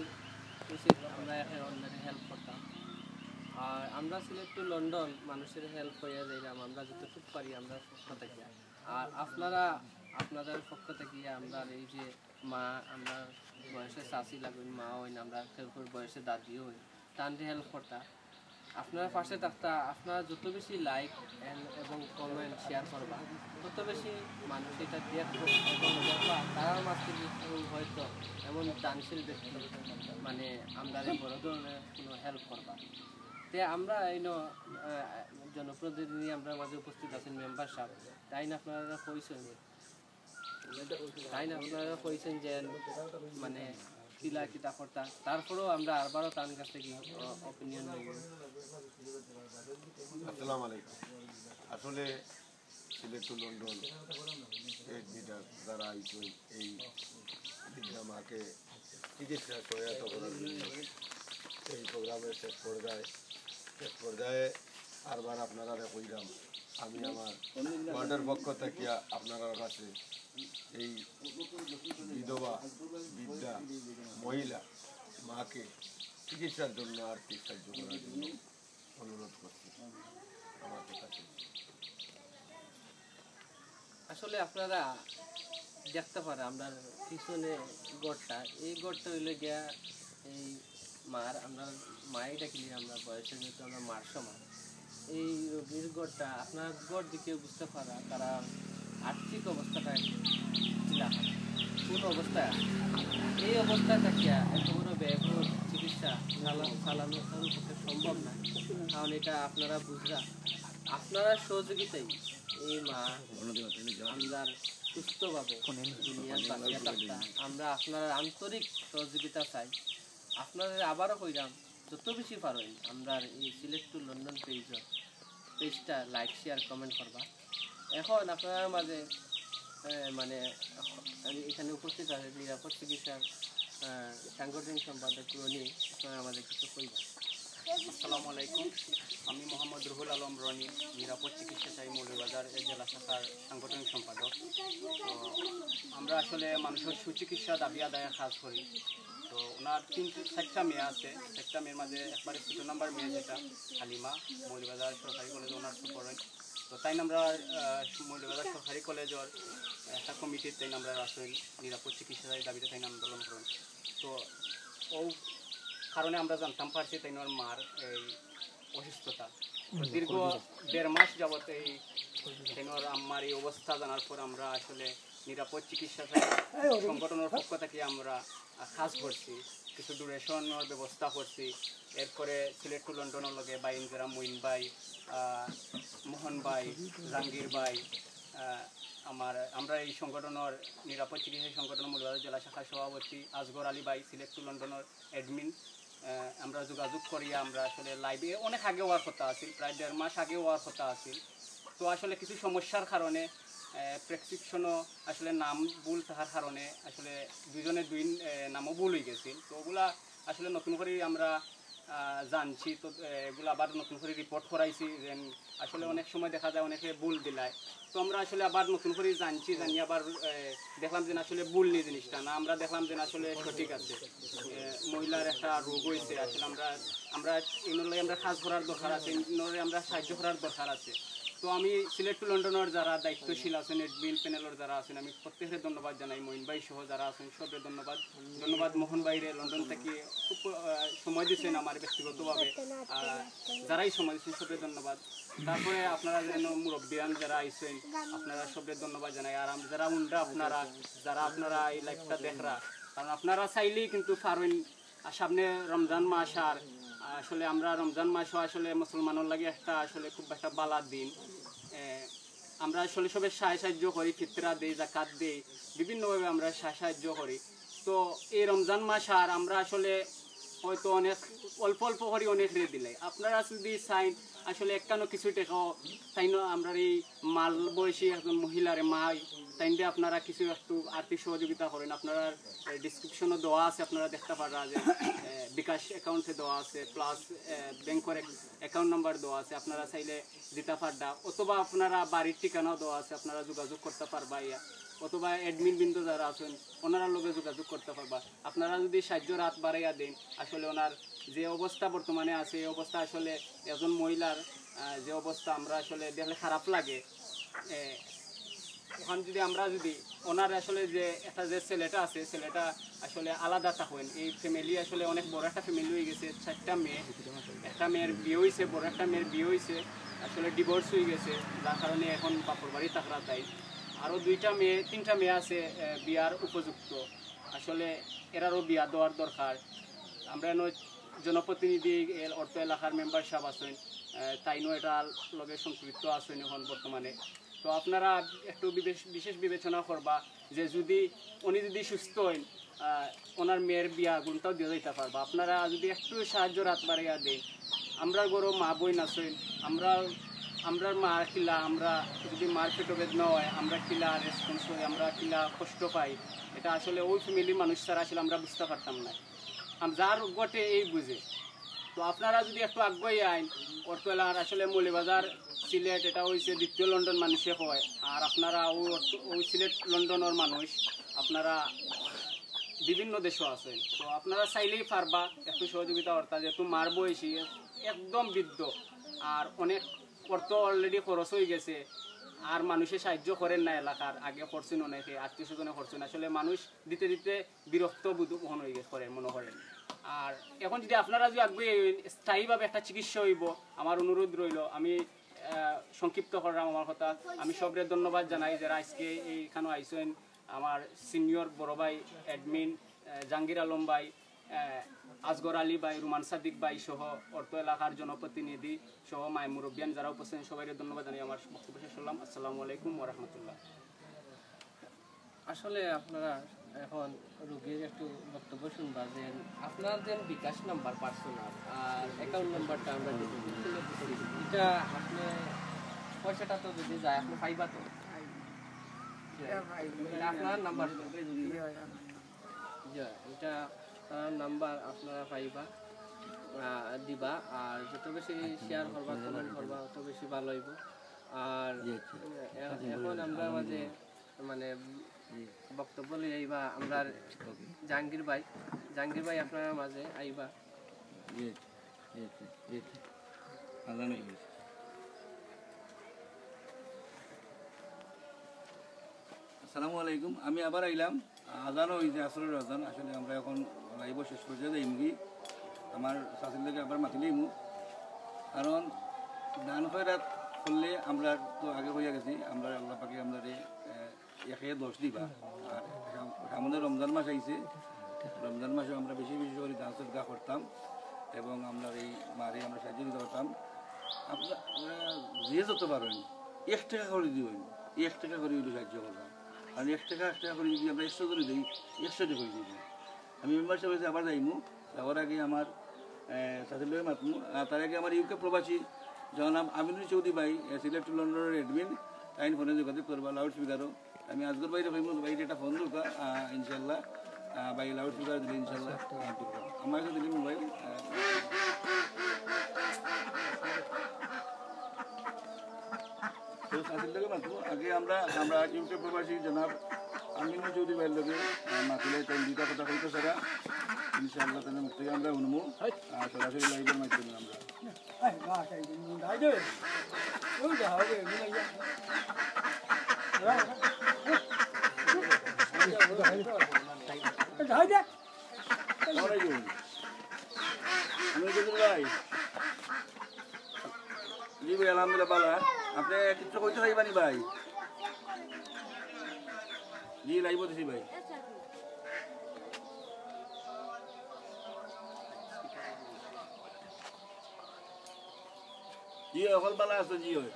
উচিত আমরা একে অন্যের হেল্প করতাম। আর আমরা সিলেক্ট টু লন্ডন মানুষের হেল্প হইয়া যাইলাম আমরা যতটুকু পারি আমরা পক্ষ থেকে। আর আপনাদের পক্ষ থেকে আমরা এই যে মা, আমরা বয়সে চাষি লাগবেন, মা হইন, আমরা কেউ বয়সে দাদিও হই, তানকে হেল্প করতাম। আপনারা পাশে থাকতা, আপনারা যত বেশি লাইক এবং কমেন্ট শেয়ার করবা তত বেশি মানুষ এটা দেখবো এবং তারার মাঝে হয়তো এমন দানশীল ব্যক্তি মানে আমরা এই বড় ধরনের কোনো হেল্প করবা। তে আমরা এই জনপ্রতিনিধি আমরা মাঝে উপস্থিত আছেন মেম্বার সাহেব, তাই না আপনারা কইছেন যে মানে কিলা কিতা করতা, তারপরেও আমরা আরবারও তার কাছ থেকে অপিনিয়ন নেব। আসসালামু আলাইকুম। আসলে সিলেট টু লন্ডন এডমিটার যারা আইসই এই বৃদ্ধা মাকে চিকিৎসা সহায়তা করার জন্য এই প্রোগ্রামের শেষ পর্যায়ে আরবার আপনারা কইলাম আমি আমার ওয়ার্ডের পক্ষ থেকে আপনার কাছে এই বিধবা বৃদ্ধা মহিলা মাকে চিকিৎসার জন্য আর্থিক সাহায্য করার জন্য অনুরোধ করছি আমাদের কাছে। আসলে আপনারা দেখতে পারে আমরা পিছনে গড়টা, এই গড়টা হইলে গিয়া এই মার, আমরা মাই ডাকিলি আমরা বয়সে যেহেতু আমরা মার সমান, এই রোগীর গড়টা আপনার গড় দিকে বুঝতে পারা তারা আর্থিক অবস্থাটা কোন অবস্থায়, এই অবস্থায় থাকিয়া এত বড় ব্যয়বহুল চিকিৎসা চালানো কারোর পক্ষে সম্ভব না। কারণ এটা আপনারা বুঝরা, আপনারা সহযোগিতাই এই মা আমরা সুস্থভাবে দুনিয়ার বাঁচিয়ে থাকতা। আমরা আপনার আন্তরিক সহযোগিতা চাই। আপনাদের আবারও কইলাম যত বেশি পারেন আমরা এই সিলেক্ট টু লন্ডন পেজটা লাইক শেয়ার কমেন্ট করবা। এখন আপনার মাঝে মানে এখানে উপস্থিত আছে নিরাপদ চিকিৎসার সাংগঠনিক সম্পাদক রনি, আপনারা আমাদের কিছু কইবা। আসসালামু আলাইকুম, আমি মোহাম্মদ রুহুল আলম রনি, নিরাপদ চিকিৎসা চাই মৌলভীবাজার জেলা শাখার সাংগঠনিক সম্পাদক। তো আমরা আসলে মানুষের সুচিকিৎসা দাবি আদায়ের কাজ করি। তো ওনার 4টা মেয়ে আছে, 4টা মেয়ের মাঝে একবারে 2 নম্বর মেয়ে যেটা হালিমা, মৌলভীবাজার সরকারি কলেজে ওনার সুপরেন। তো তাই আমরা মৌলভীবাজার সরকারি কলেজের একটা কমিটির তাই আমরা আসেন নিরাপদ চিকিৎসা দাবিতে তাই আন্দোলন করেন। তো ও কারণে আমরা জানতাম পারছি তাই মার এই অসুস্থতা। দীর্ঘ 1.5 মাস যাবত এই তাইনোর আম্মার এই অবস্থা জানার পর আমরা আসলে নিরাপদ চিকিৎসা সংগঠনের পক্ষ থেকে আমরা কাজ করছি, কিছু ডুরেশনের ব্যবস্থা করছি। এরপরে সিলেট টু লন্ডনের লগে বাইন যারা মইন ভাই, মোহন ভাই, জাহাঙ্গীর ভাই, আমরা এই সংগঠনের নিরাপদ চিকিৎসা সংগঠনের মৌলভীবাজার জেলা শাখার সভাপতি আসগর আলী ভাই, সিলেট টু লন্ডনের অ্যাডমিন, আমরা যোগাযোগ করি। আমরা আসলে লাইভে অনেক আগে হওয়ার কথা আছিল, প্রায় 1.5 মাস আগে হওয়ার কথা আছিল। তো আসলে কিছু সমস্যার কারণে প্রেসক্রিপশনও আসলে নাম ভুল থাকার কারণে আসলে দুজনের 2 নামও ভুল হয়ে গেছিল। তো ওগুলা আসলে নতুন করে আমরা জানছি। তো এগুলো আবার নতুন করে রিপোর্ট করাইছি যে আসলে অনেক সময় দেখা যায় অনেকে ভুল দিলায়। তো আমরা আসলে আবার নতুন করে জানছি, জানি আবার দেখলাম যে আসলে ভুল নেই জিনিসটা না, আমরা দেখলাম যে আসলে সঠিক আছে। মহিলার একটা রোগ হয়েছে, আসলে আমরা এগুলোই আমরা কাজ করার দরকার আছে, এগুলোরে আমরা সাহায্য করার দরকার আছে। তো আমি সিলেট টু লন্ডনের যারা দায়িত্বশীল আছেন, এডমিন প্যানেলের যারা আছেন, আমি প্রত্যেকের ধন্যবাদ জানাই। মইন ভাই সহ যারা আছেন সবের ধন্যবাদ। মোহন ভাইরে লন্ডন থেকে খুব সময় দিচ্ছেন আমার ব্যক্তিগতভাবে, যারাই সময় দিচ্ছেন সবের ধন্যবাদ। তারপরে আপনারা যেন মুরব্বিয়ান যারা আইসেন আপনারা সবের ধন্যবাদ জানাই। আর যারা উন্ডা যারা আপনারা এই লাইভটা দেখরা কারণ আপনারা চাইলেই কিন্তু পারেন। সামনে রমজান মাস, আর আসলে আমরা রমজান মাসও আসলে মুসলমানের লাগে একটা আসলে খুব একটা বালার দিন। আমরা আসলে সবাই সাহায্য করি, ফিতরা দেই, জাকাত দেই, বিভিন্নভাবে আমরা সাহায্য করি। তো এই রমজান মাস আর আমরা আসলে হয়তো অনেক অল্প অল্প করে অনেক রে দিলে আপনারা যদি চাইন আসলে একটানো কিছু টাকাও তাই আমরা এই মাল বয়সী একজন মহিলার মাই তাই দিয়ে আপনারা কিছু একটু আর্থিক সহযোগিতা করেন। আপনারা ডিসক্রিপশনও দেওয়া আছে, আপনারা দেখতে পারা যে বিকাশ অ্যাকাউন্টে দেওয়া আছে, প্লাস ব্যাংকের অ্যাকাউন্ট নাম্বার দেওয়া আছে, আপনারা চাইলে দিতে পারবা। অথবা আপনারা বাড়ির ঠিকানাও দেওয়া আছে, আপনারা যোগাযোগ করতে পারবা। অথবা অ্যাডমিন বিন্দু যারা আছেন ওনারা লোকে যোগাযোগ করতে পারবা। আপনারা যদি সাহায্য রাত বাড়াইয়া দেন, আসলে ওনার যে অবস্থা বর্তমানে আছে এই অবস্থা আসলে একজন মহিলার যে অবস্থা আমরা আসলে দেখলে খারাপ লাগে। ওখান যদি আমরা যদি ওনার আসলে যে একটা যে ছেলেটা আছে ছেলেটা আসলে আলাদা থাকেন, এই ফ্যামিলি আসলে অনেক বড় একটা ফ্যামিলি হয়ে গেছে, 4টা মেয়ে, একটা মেয়ের বিয়ে হয়েছে, বড় একটা মেয়ের বিয়ে হয়েছে, আসলে ডিভোর্স হয়ে গেছে, যার কারণে এখন বাপর বাড়ি থাকরা তাই। আরও 3টা মেয়ে আছে বিয়ার উপযুক্ত, আসলে এরারও বিয়া দেওয়ার দরকার। আমরা এনে জনপ্রতিনিধি অর্থ এলাকার মেম্বার সাহেব আছেন, তাইনও এটা লগে সম্পৃক্ত আছেন এখন বর্তমানে। তো আপনারা একটু বিশেষ বিবেচনা করবা যে যদি উনি যদি সুস্থ হন ওনার মেয়ের বিয়া গুণটাও দিয়ে দিতে পারবা। আপনারা যদি একটু সাহায্য রাত বাড়িয়া দেন, আমরা গরো মা বই নাচেন, আমরার মা কিলা আমরা যদি মার পেটো বেদনা হয় আমরা কিলা রেসপন্স হই, আমরা কিলা কষ্ট পাই, এটা আসলে ওই ফ্যামিলির মানুষ ছাড়া আসলে আমরা বুঝতে পারতাম না। যার গটে এই বুঝে। তো আপনারা যদি একটু আগ্রহী আইন অর্থলার আসলে মৌলিবাজার সিলেট এটা হয়েছে 2য় লন্ডন মানুষে হয়, আর আপনারা ওই সিলেট লন্ডনের মানুষ আপনারা বিভিন্ন দেশও আছেন। তো আপনারা চাইলেই পারবা একটু সহযোগিতা অর্থাৎ যেহেতু মার বয়সী একদম বৃদ্ধ আর অনেক অর্থ অলরেডি খরচ হয়ে গেছে, আর মানুষে সাহায্য করেন না এলাকার, আগে করছেন অনেকে, আত্মীয় স্বজনে করছেন, আসলে মানুষ দিতে দিতে বিরক্ত বোধ হয়ে গেছে করেন মনে করেন। আর এখন যদি আপনারা যদি আগ্রহী স্থায়ীভাবে একটা চিকিৎসা হইব, আমার অনুরোধ রইল, আমি সংক্ষিপ্ত করলাম আমার কথা। আমি সবরে ধন্যবাদ জানাই যারা আজকে এইখানে আইসেন, আমার সিনিয়র বড় ভাই অ্যাডমিন জাহাঙ্গীর আলম ভাই, আসগর আলী ভাই, রুমান সাদিক ভাই সহ অর্থ এলাকার জনপ্রতিনিধি সহ মায় মুরব্বিয়ান যারা উপস্থিত সবাই ধন্যবাদ জানাই। আমার বক্তব্য শেষ করলাম। আসসালামু আলাইকুম ওয়া রাহমাতুল্লাহ। আসলে আপনারা এখন রোগীর একটু বক্তব্য শুনবা যে আপনার যে বিকাশ নাম্বার পার্সোনাল আর অ্যাকাউন্ট নাম্বারটা আমরা এটা আপনি পয়সাটা তো যদি যায় আপনি পাইবা তো আপনার নাম্বার এটা নাম্বার আপনারা পাইবা দিবা, আর যত বেশি শেয়ার করবা কমেন্ট করবা তত বেশি ভালো হইব। আর এখন আমরা মাঝে মানে বক্তব্য নিয়ে আইবা আমরা জাহাঙ্গীর ভাই আপনার মাঝে আইবা। আসসালামু আলাইকুম। আমি আবার আইলাম, আজানও হয়েছে, আসরের আজান। আসলে আমরা এখন লাইভ শেষ পর্যায়ে যাইমগি, আমার শাশুড়ি থেকে আবার মাতিলেই মুখ, কারণ দান খয়রাত করলে আমরা তো আগে হইয়া গেছি, আমরা আল্লাহ পাকে আমরা 1-10 দিবা। আর আমাদের রমজান মাস আইছে, রমজান মাসে আমরা বেশি বেশি করে দান সদকা করতাম এবং আমরা এই মারে আমরা সাহায্য দিতে পারতাম। আপনারা যে যত পারেন 1 টাকা করে দিবেন, 1 টাকা করে সাহায্য করলাম। আর 1 টাকা করে যদি আমরা 100 করে দিই 100 টাকা করে দিই। আমি মেম্বারশিপ হয়েছে আবার যাইমু, যাওয়ার আগে আমার শাশুড়ি ভাই মাতমু, তার আগে আমার ইউকে প্রবাসী জনাব আমিনুল চৌধুরী ভাই সিলেট লন্ডনের অ্যাডমিন, তাই ফোনে যোগাযোগ করবা লাউড স্পিকারও। আমি আজকের বাইরে কইমু বাইরে একটা ফোন দোকা ইনশাল্লাহ বাই লাউড স্পিকার দিলে ইনশাল্লাহ আমার কাছে দিলি মোবাইল তো শাশুড়ি থেকে মাতমু। আগে আমরা ইউকে প্রবাসী জনাব আমিনুল চৌধুরী ভাইয়ের লগে মাতিলে তাই 2টা কথা কইতে সারা ইনশাআল্লাহ তাদের মুখ থেকে আমরা শুনবো, সরাসরি লাইভের মাধ্যমে আমরা ভাই জি ভাই আলহামদুলিল্লাহ ভালো। আপনি কিছু কইতে চাইবানি ভাই? জি লাইভ দিছি ভাই। জি অকল বালা আছে জি হয়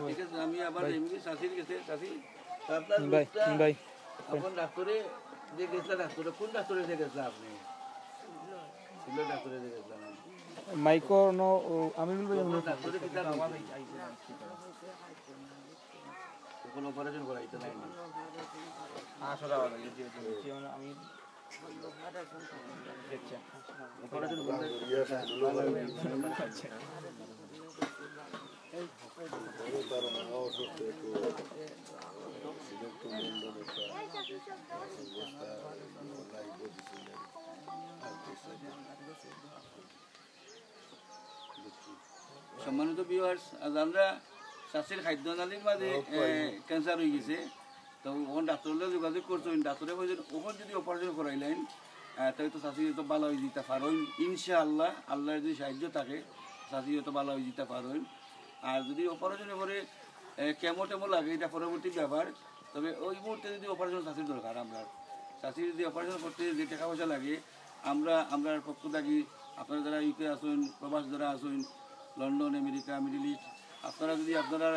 ঠিক আছে আমি আবার এমনি চাষির গেছে চাষি আপনার এখন ডাক্তারে যে গেছিলেন ডাক্তারে কোন ডাক্তারে যে গেছিলেন আপনি ছিল ডাক্তারে যে গেছিলেন মাইকো নো আমি বলবো ডাক্তারে কি তার কোনো অপারেশন করাইতে নাই আসলে আমি অপারেশন সম্মানিত ভিউয়ার্স আজ আমরা চাষির খাদ্য নালীর মাঝে ক্যান্সার হয়ে গেছে তো ওখানে ডাক্তারলে যোগাযোগ করছেন ডাক্তারে বলছেন ওখানে যদি অপারেশন করাইলেন তাই তো চাষি তো ভালো হয়ে যেতে পারেন ইনশাআল্লাহ আল্লাহর যদি সাহায্য থাকে চাষি তো ভালো হয়ে যেতে পারেন আর যদি অপারেশনের পরে কেমো টেমো লাগে এটা পরবর্তী ব্যাপার তবে ওই মুহূর্তে যদি অপারেশন চাষির দরকার আমরা চাষি যদি অপারেশন করতে যে টাকা পয়সা লাগে আমরা পক্ষ থাকি আপনারা যারা ইউকে আসুন প্রবাস যারা আসুন লন্ডন আমেরিকা মিডিল ইস্ট আপনারা যদি আপনারা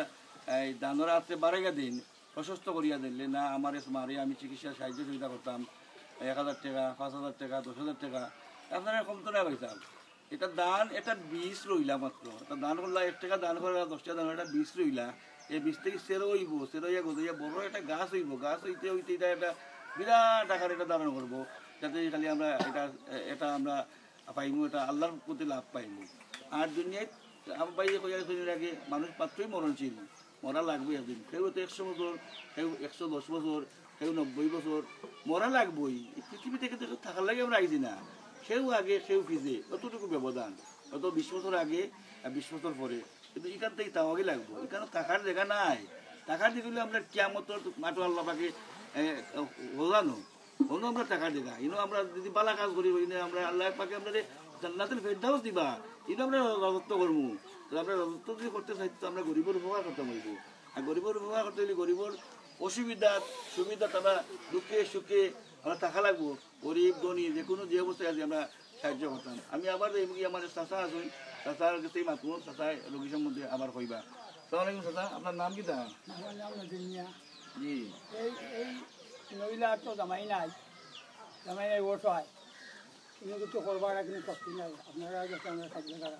এই দানরা হাতে বাড়াইয়া দিন প্রশস্ত করিয়া দিলে না আমার মারে আমি চিকিৎসার সাহায্য সুবিধা করতাম 1000 টাকা 5000 টাকা 10,000 টাকা আপনারা কম তো না পাইতাম এটা দান এটা বীজ রইলা মাত্র এটা দান করলা 1 টাকা দান করা 10 টাকা দান এটা বীজ রইলা এই বীজ থেকে সেরো হইব সেরোইয়া গজাইয়া বড় একটা গাছ হইব গাছ হইতে হইতে এটা একটা বিরাট আকার এটা ধারণ করবো যাতে খালি আমরা এটা আমরা পাইমু এটা আল্লাহর প্রতি লাভ পাইমু আর দুনিয়ায় আমার বাইরে কয়েকদিনের আগে মানুষ মাত্রই মরণশীল মরা লাগবে একদিন কেউ তো 100 বছর কেউ 110 বছর কেউ 90 বছর মরা লাগবেই পৃথিবী থেকে তো থাকার লাগে আমরা আইছি না কেউ আগে কেউ ফিজে অতটুকু ব্যবধান অত 20 বছর আগে আর 20 বছর পরে কিন্তু এখান থেকে তাও আগে লাগবো এখানে থাকার জায়গা নাই টাকার দিকে আমরা কিয়ামতর মাটো আল্লাহ পাকে বোঝানো অন্য আমরা টাকার জায়গা ইনো আমরা যদি বালা কাজ করি আমরা আল্লাহ পাকে আমরা জান্নাতুল ফেরদাউস দিবা ইনো আমরা রাজত্ব করবো আমরা রাজত্ব যদি করতে চাই তো আমরা গরিবের উপকার করতে পারবো আর গরিবের উপকার করতে হলে গরিবের অসুবিধা সুবিধা তারা দুঃখে সুখে আমরা টাকা লাগবো গরিব ধনী যে কোনো যে অবস্থায় আছে আমরা সাহায্য করতাম আমি আবার এমনি আমার চাষা আসুন চাষার কাছে মাতবো চাষা রোগী সম্বন্ধে আবার কইবা সালামালাইকুম চাষা আপনার নাম কি তা আমার নাম নজরুলিয়া জি এই নইলা তো জামাই নাই ওট হয় কিন্তু কিছু করবার কিন্তু শক্তি নাই আপনারা গেছে আমরা সাহায্য করা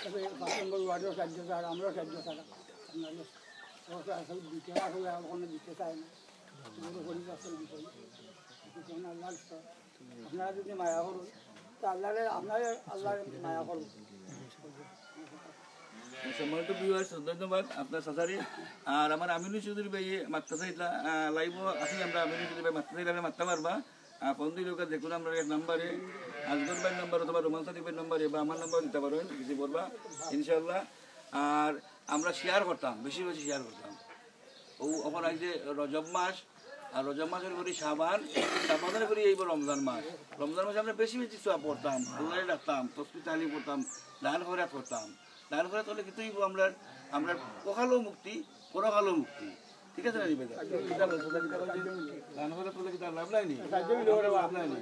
তবে 5 নম্বর ওয়ার্ডেও সাহায্য করা আমরাও সাহায্য করা আপনারা দিতে আসলে ওখানে দিতে চায় না গরিব আসলে বিষয় আপনারা যদি মায়া করুন তা আল্লাহর মায়া করুন সম্মানিত ভিউয়ার্স ধন্যবাদ আপনার সাথে আর আমার আমিনুল চৌধুরী ভাই মাত্রা চাইলা লাইভ আসি আমরা আমিনুল চৌধুরী ভাই মাত্রা চাইলে মাত্রা পারবা ফোন দিলে দেখুন আমরা এক নাম্বারে আজগর ভাইয়ের নাম্বার অথবা রোমান সাদিক ভাইয়ের নাম্বারে বা আমার নাম্বার দিতে পারবেন কিছু বলবা ইনশাল্লাহ আর আমরা শেয়ার করতাম বেশি বেশি শেয়ার করতাম ও এখন আইছে রজব মাস আর রজব মাসের করি সাবানের করি এইবার রমজান মাসে আমরা বেশি বেশি চোয়া পড়তাম আল্লাহ রাখতাম তসবি তালিম করতাম দান খয়রাত করতাম দান খয়রাত করলে কিন্তু আমরা পকালো মুক্তি পরকালো মুক্তি ঠিক আছে না নিবেদন দান খয়রাত করলে কি তার লাভ নাই নি লাভ নাই নি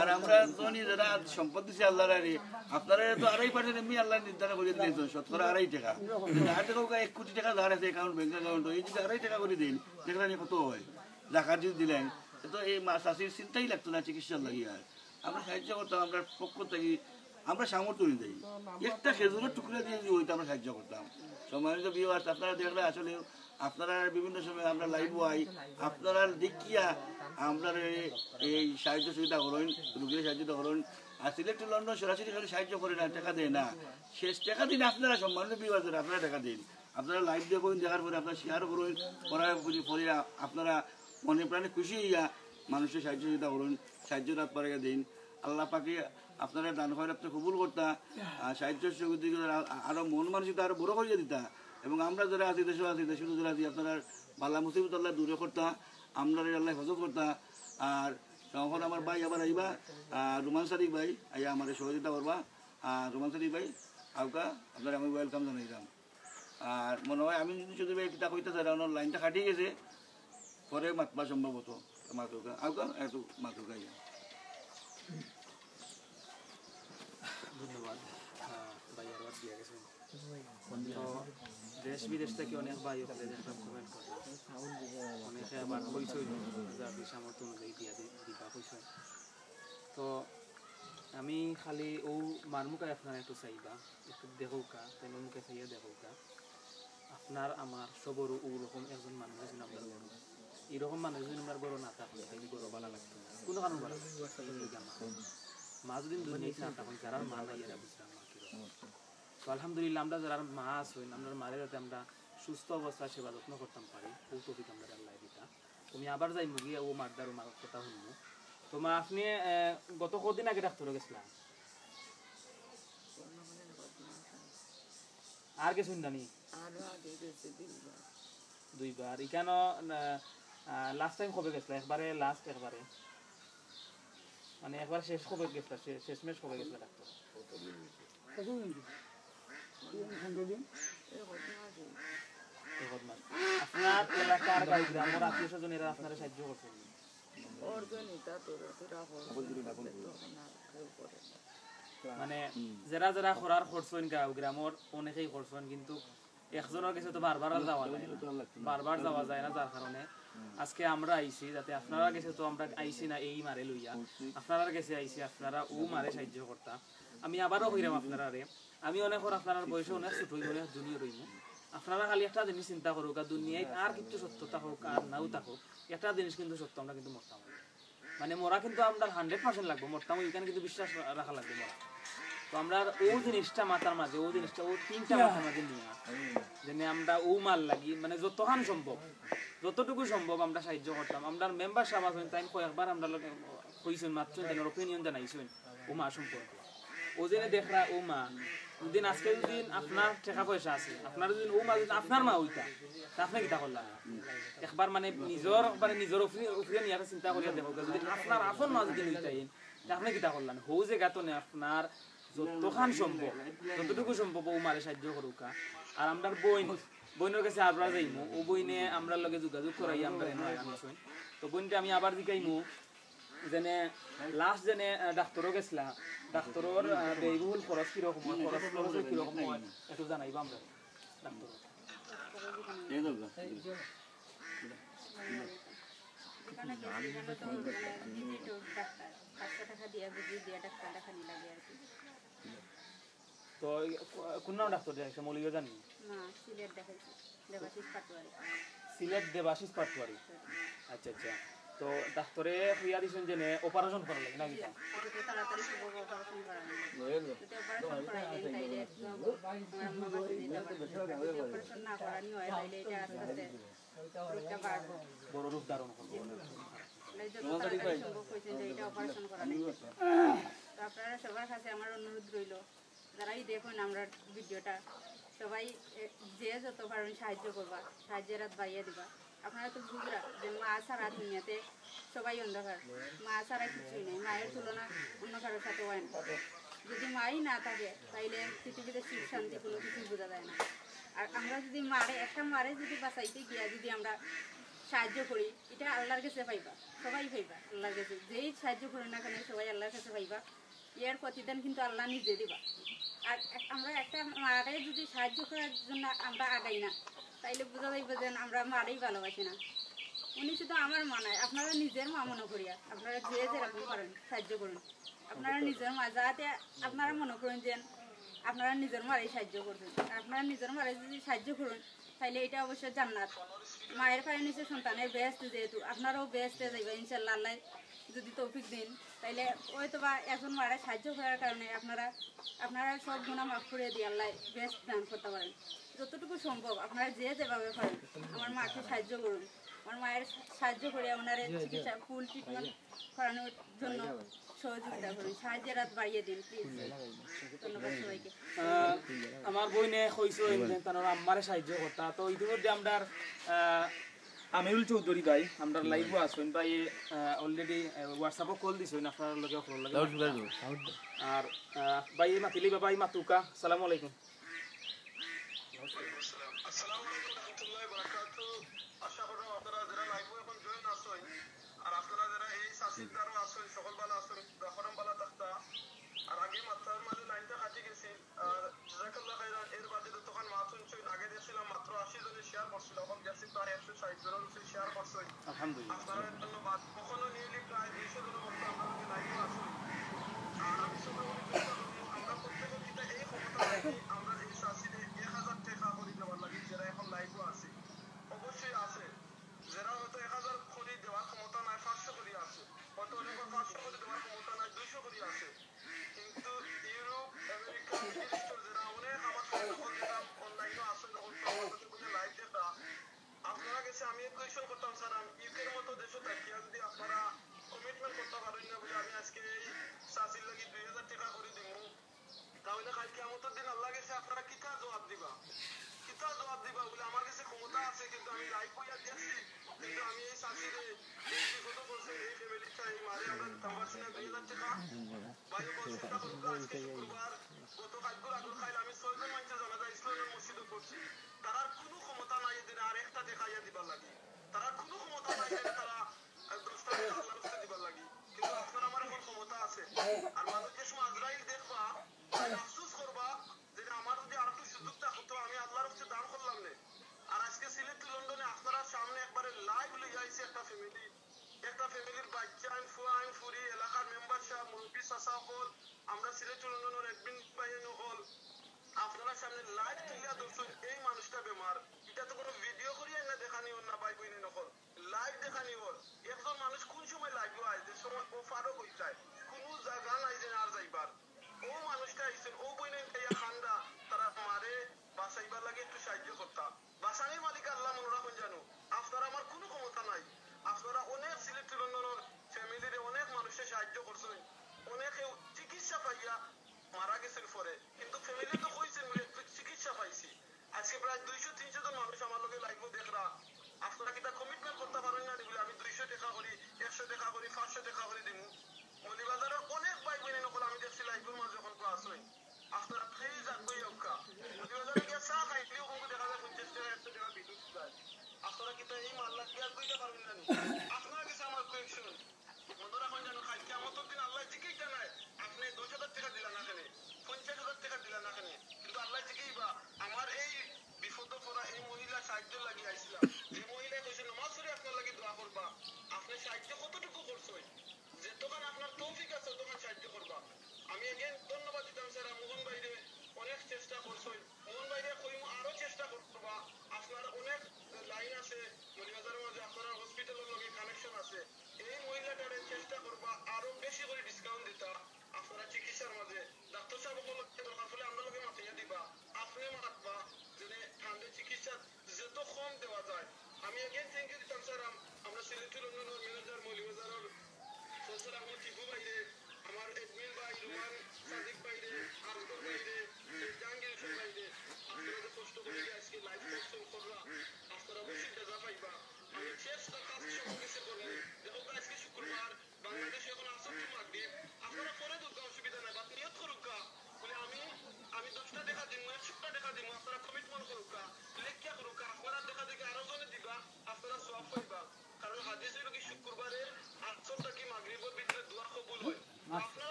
আর আমরা ধনী যারা সম্পদ দিচ্ছি আল্লাহর আপনারা তো 2.5% এমনি আল্লাহ নির্ধারণ করে দিয়েছেন 2.5 টাকা 1 কোটি টাকা ধার আছে অ্যাকাউন্ট ব্যাংক অ্যাকাউন্ট এই যদি 2.5 টাকা করে দিন সেখানে কত হয় জাকাত যদি দিলেন তো এই চাষির চিন্তাই লাগতো না চিকিৎসার লাগিয়ে আর আমরা সাহায্য করতাম আমরা পক্ষ থেকে আমরা সামর্থ্য নিয়ে দিই একটা খেজুরের টুকরা দিয়ে যদি হইতো আমরা সাহায্য করতাম সম্মানিত ভিউয়ার্স আপনারা দেখলে আসলে আপনারা বিভিন্ন সময় আমরা লাইভ হই আপনারা দেখিয়া আমরা এই সাহায্য সুবিধা করেন রুগীর সাহায্য করেন আর সিলেক্ট লন্ডন সরাসরি খালি সাহায্য করে না টাকা দেয় না শেষ টাকা দিন আপনারা সম্মানিত ভিউয়ার্স আপনারা টাকা দিন আপনারা লাইভ দেখুন দেখার পরে আপনারা শেয়ার করুন করার পরে আপনারা মনে প্রাণে খুশি হইয়া মানুষের সাহায্য সুবিধা করুন সাহায্য রাত পরে দিন আল্লাহ পাকে আপনারা দান খয়রাত কবুল করতা সাহায্য সহযোগিতা আরো মন মানসিকতা আরো বড় করিয়ে দিতা এবং আমরা যারা আছি দেশে যারা আছি আপনারা বালা মুসিবত আল্লাহ দূরে করতা আমরা আল্লাহ হেফাজত করতা আর তখন আমার ভাই আবার আইবা রোমান সাদিক ভাই আইয়া আমার সহযোগিতা করবা রোমান সাদিক ভাই আউকা আপনারা আমি ওয়েলকাম জানাইলাম আর মনে হয় আমি শুধু ভাই কিতা কইতে চাই ওনার লাইনটা কাটিয়ে গেছে পরে মাতবা সম্ভবত মাতুকা আউকা এত মাতুকা ইয়া ধন্যবাদ ভাই আবার দিয়ে গেছেন তো দেশ বিদেশ থেকে অনেক ভাই ওখানে দেখলাম কমেন্ট করে অনেকে আবার কইসই যার সামর্থ্য অনুযায়ী দিয়া দিবা কইসই তো আমি খালি ও মারমুকা আপনারা একটু চাইবা একটু দেখোকা তাই মুখে চাইয়া দেখোকা আপনার আমার সবরও ওরকম একজন মানুষ আছেন আপনার বড় এরকম মানুষ যদি আপনার বড় না থাকলে তাই বড় ভালো লাগতো না কোনো কারণ ভালো মা যদি দুনিয়ায় না তখন যারা মা নাই এরা বুঝলাম মা কিরকম তো আলহামদুলিল্লাহ আমরা যারা মা আছেন আমরা মায়ের যাতে আমরা সুস্থ অবস্থায় সেবা যত্ন করতাম পারি ও তফিক আমরা আল্লাহ দিতা তুমি আবার যাই মুগিয়ে ও মারদার ও মার কথা শুনবো তো মা আপনি গত কদিন আগে ডাক্তার গেছিলাম আর কিছু জানি দুইবার এখানে লাস্ট টাইম কবে গেছিল একবারে লাস্ট একবারে মানে একবার শেষ কবে গেছিল শেষ মেশ কবে গেছিল ডাক্তার আপনার এলাকার গ্রামের আত্মীয় স্বজনেরা আপনারা সাহায্য করছেন মানে যারা যারা খরার করছেন গাঁও গ্রামের অনেকেই করছেন কিন্তু একজনের কাছে তো বারবার যাওয়া যায় বারবার যাওয়া যায় না যার কারণে আজকে আমরা আইছি যাতে আপনারা গেছে তো আমরা আইছি না এই মারে লইয়া আপনারা গেছে আইছি আপনারা ও মারে সাহায্য করতাম আমি আবারও কইরাম আপনারা আমি অনেক আপনার বয়সে অনেক ছোট অনেক জুনিয়র হইব আপনারা খালি একটা জিনিস চিন্তা করুক আর দুনিয়ায় আর কিছু সত্যতা হোক আর নাও থাকুক একটা জিনিস কিন্তু সত্য আমরা কিন্তু মরতাম মানে মরা কিন্তু আমরা 100% লাগবো মরতাম এখানে কিন্তু বিশ্বাস রাখা লাগবে মরা তো আমরা ও জিনিসটা মাথার মাঝে ও জিনিসটা ও তিনটা মাথার মাঝে নিয়ে যেন আমরা ও মাল লাগি মানে যতক্ষণ সম্ভব যতটুকু সম্ভব আমরা সাহায্য করতাম আমরা মেম্বার সাহেব আছেন তাই কয়েকবার আমরা কইছেন মাত্র ওপিনিয়ন জানাইছেন ও মা সম্পর্কে ও জেনে দেখরা ও মা যদি আজকে যদি আপনার টাকা পয়সা আছে আপনার যদি ও মা যদি আপনার মা ওইটা তা আপনি কিতা করলেন একবার মানে নিজের উপরে নিয়ে চিন্তা করিয়া দেখো যদি আপনার আপন মা যদি নিতেন তা আপনি কিতা করলেন হো যে গাতনে আপনার যতখান সম্ভব যতটুকু সম্ভব ও মারে সাহায্য করুক আর আমরা বইনের কাছে আমরা যাইমু ও বইনে আমরা লগে যোগাযোগ করাই আমরা আনছই তো বইনটা আমি আবার জিকাইমু যেনে লাস্ট যেনে ডাক্তারও গেছিলা ডাক্তারের ব্যয়বহুল খরচ কিরকম খরচ কিরকম হয় একটু জানাইবা আমরা ডাক্তার তো কোন নাম ডাক্তার দেখাইছে মৌলিক জানি সিলেট দেবাশিস পাটোয়ারি আচ্ছা আচ্ছা তো ডাক্তারে হইয়া দিছেন যে অপারেশন করা লাগে নাকি বড় রূপ ধারণ করবো আপনারা সবার কাছে আমার অনুরোধ রইল যারাই দেখুন আমরা ভিডিওটা সবাই যে যত পারেন সাহায্য করবা, সাহায্যের হাত বাড়িয়ে দিবা। আপনারা তো বুঝরা যে মা ছাড়া দুনিয়াতে সবাই অন্ধকার, মা ছাড়া কিছুই নেই, মায়ের তুলনা অন্য কারোর সাথে হয় না। যদি মাই না থাকে তাইলে পৃথিবীতে সুখ শান্তি কোনো কিছু বোঝা যায় না। আর আমরা যদি একটা মারে যদি বাঁচাইতে গিয়া যদি আমরা সাহায্য করি, এটা আল্লাহর কাছে পাইবা, সবাই পাইবা আল্লাহর কাছে। যেই সাহায্য করি না কেন সবাই আল্লাহর কাছে পাইবা, এর প্রতিদান কিন্তু আল্লাহ নিজে দিবা। আর আমরা একটা মারে যদি সাহায্য করার জন্য আমরা আগাই না, তাইলে বোঝা যাইব যে আমরা মারেই ভালোবাসি না। উনি শুধু আমার মা নয়, আপনারা নিজের মা মনে করিয়া আপনারা যে যেরকম করেন সাহায্য করুন। আপনারা নিজের মা, যাতে আপনারা মনে করেন যে আপনারা নিজের মারেই সাহায্য করবেন। আপনারা নিজের মারে যদি সাহায্য করুন তাইলে এটা অবশ্যই জান্নাত। মায়ের পায়ে নিচে সন্তানের বেহেশতে, যেহেতু আপনারাও বেহেশতে যাইবেন ইনশাআল্লাহ, আল্লাহ যদি তৌফিক দিন। তাইলে হয়তো বা একজন মারা সাহায্য করার কারণে আপনারা সব গুনাহ মাফ করে দিয়ে আল্লাহ বেহেশত দান করতে পারেন। যতটুকু সম্ভব আপনারা যে যেভাবে পারেন আমার মাকে সাহায্য করুন। আমার মায়ের সাহায্য করে ওনার চিকিৎসা ফুল ট্রিটমেন্ট করানোর জন্য সহযোগিতা করুন, সাহায্যের হাত বাড়িয়ে দিন প্লিজ। ধন্যবাদ সবাইকে। আমার বইনে কইছো তার আম্মারে সাহায্য করতা, তো ইতিমধ্যে আমরা আমিরুল চৌধুরী ভাই আমরা লাইভও আসবেন ভাই, অলরেডি হোয়াটসঅ্যাপও কল দিছেন আপনার লগে আর ভাই মাতিলি বাবা মাতুকা। আসসালামু আলাইকুম।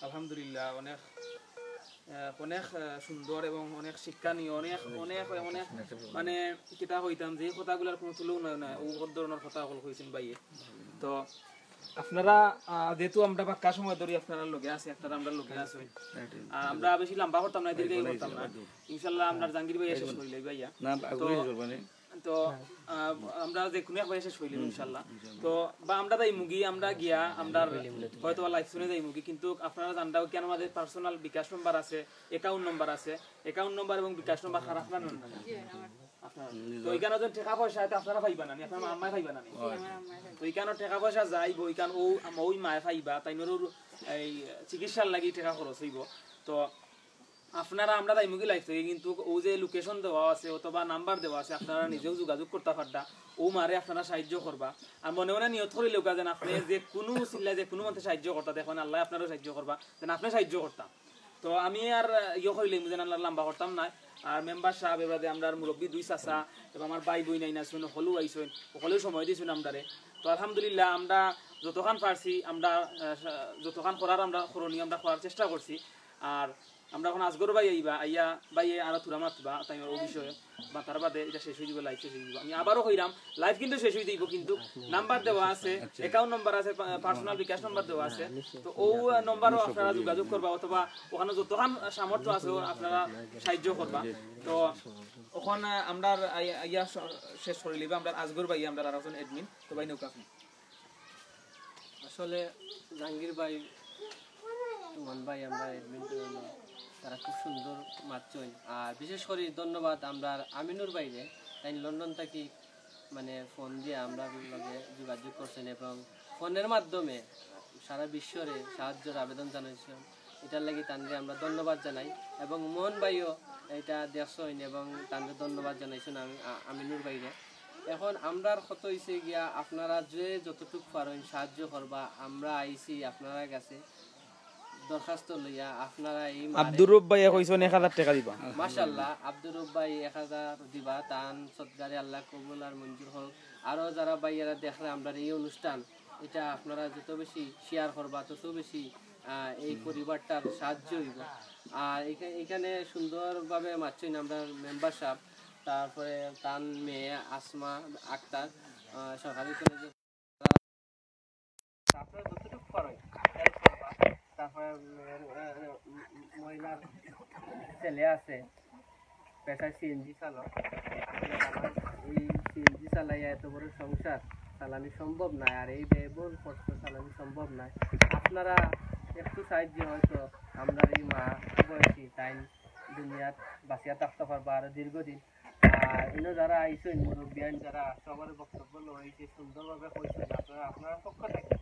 আলহামদুলিল্লাহ অনেক অনেক সুন্দর এবং অনেক শিক্ষণীয় অনেক অনেক অনেক মানে কিতা হইতাম যে কথাগুলোর কোনো তুলনা নাই ও ধরনের কথা কইছেন ভাইয়ে। তো আপনারা যেহেতু আমরা বাক্কা সময় ধরে আপনারা লগে আছে আপনারা আমরা লগে আছে আর আমরা বেশি লম্বা করতাম না দীর্ঘ করতাম না ইনশাআল্লাহ আমরা জাহাঙ্গীর ভাই শেষ করিলে ভাইয়া না তো আমরা যে কোনো একবার শেষ করিলাম ইনশাআল্লাহ। তো বা আমরা তাই মুগি আমরা গিয়া আমরা হয়তো লাইভ শুনে যাই মুগি কিন্তু আপনারা জানদাও কি আমাদের পার্সোনাল বিকাশ নম্বর আছে অ্যাকাউন্ট নম্বর আছে অ্যাকাউন্ট নম্বর এবং বিকাশ নম্বর খারাপ না তো ওইখানে যখন টাকা পয়সা আপনারা পাইবা না আপনার আম্মাই পাইবা না তো ওইখানে টাকা পয়সা যাইব ওইখান ওই মায়ে পাইবা তাই এই চিকিৎসার লাগি টাকা খরচ হইব। তো আপনারা আমরা তাই মুগি লাইফ থেকে কিন্তু ও যে লোকেশন দেওয়া আছে অথবা নাম্বার দেওয়া আছে আপনারা নিজেও যোগাযোগ করতে পারবা ও মারে আপনারা সাহায্য করবা আর মনে মনে নিয়ত করে লোক যেন আপনি যে কোনো চিল্লায় যে কোনো মতে সাহায্য করতা দেখেন আল্লাহ আপনারও সাহায্য করবা যেন আপনি সাহায্য করতাম। তো আমি আর করিলাম যেন আল্লাহ লম্বা করতাম না আর মেম্বার সাহেব এবারে আমরা মুরব্বী দুই চাচা এবং আমার ভাই বই নাই না শুনে হলু আইসেন সকলেও সময় দিয়েছেন আমরারে। তো আলহামদুলিল্লাহ আমরা যতক্ষণ পারছি আমরা যতক্ষণ করার আমরা করণীয় আমরা করার চেষ্টা করছি। আর আমরা এখন আজগর ভাই আইবা আইয়া ভাইয়ে আর থুরা মাতবা তাই ও বিষয়ে বা তার বাদে এটা শেষ হয়ে যাবে লাইভ শেষ হয়ে যাবে আমি আবারও কইরাম লাইভ কিন্তু শেষ হয়ে যাইব কিন্তু নাম্বার দেওয়া আছে অ্যাকাউন্ট নাম্বার আছে পার্সোনাল বিকাশ নাম্বার দেওয়া আছে তো ও নাম্বারও আপনারা যোগাযোগ করবা অথবা ওখানে যতক্ষণ সামর্থ্য আছে আপনারা সাহায্য করবা। তো ওখানে আমরা আইয়া শেষ করে লিবা আমরা আজগর ভাই আমরা আর একজন অ্যাডমিন তো ভাই নৌকা আসলে জাহাঙ্গীর ভাই তুমান ভাই আমরা অ্যাডমিন তারা খুব সুন্দর মাতছেন আর বিশেষ করে ধন্যবাদ আমরা আমিনুর বাইরে তাই লন্ডন থেকে মানে ফোন দিয়ে আমরা লগে যোগাযোগ করছেন এবং ফোনের মাধ্যমে সারা বিশ্বরে সাহায্যের আবেদন জানাইছেন এটার লাগি তানরে আমরা ধন্যবাদ জানাই এবং মোহন ভাইও এটা দেখছেন এবং তানরে ধন্যবাদ জানাইছেন আমিনুর বাইরে। এখন আমরার কত হয়েছে গিয়া আপনারা যে যতটুকু পারেন সাহায্য করবা আমরা আইছি আপনারা কাছে দরখাস্ত লইয়া আপনারা এই আব্দুর রব ভাই কইছেন 1000 টাকা দিবা মাশাআল্লাহ আব্দুর রব ভাই 1000 দিবা তান সদগারে আল্লাহ কবুল আর মঞ্জুর হোক। আরো যারা ভাইয়ারা দেখলে আমরা এই অনুষ্ঠান এটা আপনারা যত বেশি শেয়ার করবা তত বেশি এই পরিবারটার সাহায্য হইব। আর এখানে সুন্দরভাবে মাতছেন আমরা মেম্বার সাহেব তারপরে তান মেয়ে আসমা আক্তার সরকারি কলেজে আপনারা যতটুকু পারেন তারপরে মহিলার ছেলে আছে পেশায় সিএনজি চালক এই সিএনজি চালাইয়া এত বড় সংসার চালানি সম্ভব নয়, আর এই ব্যয়বহুল খরচ চালানি সম্ভব নয়। আপনারা একটু সাহায্য হয়তো আমরা এই মা বয়সী টাইম দুনিয়াত বাঁচিয়া থাকতে পারবা আরো দীর্ঘদিন। আর ইনো যারা আইসেন মুরব্বিয়ান যারা সবার বক্তব্য হয়েছে সুন্দরভাবে কইছেন, আপনারা পক্ষ থেকে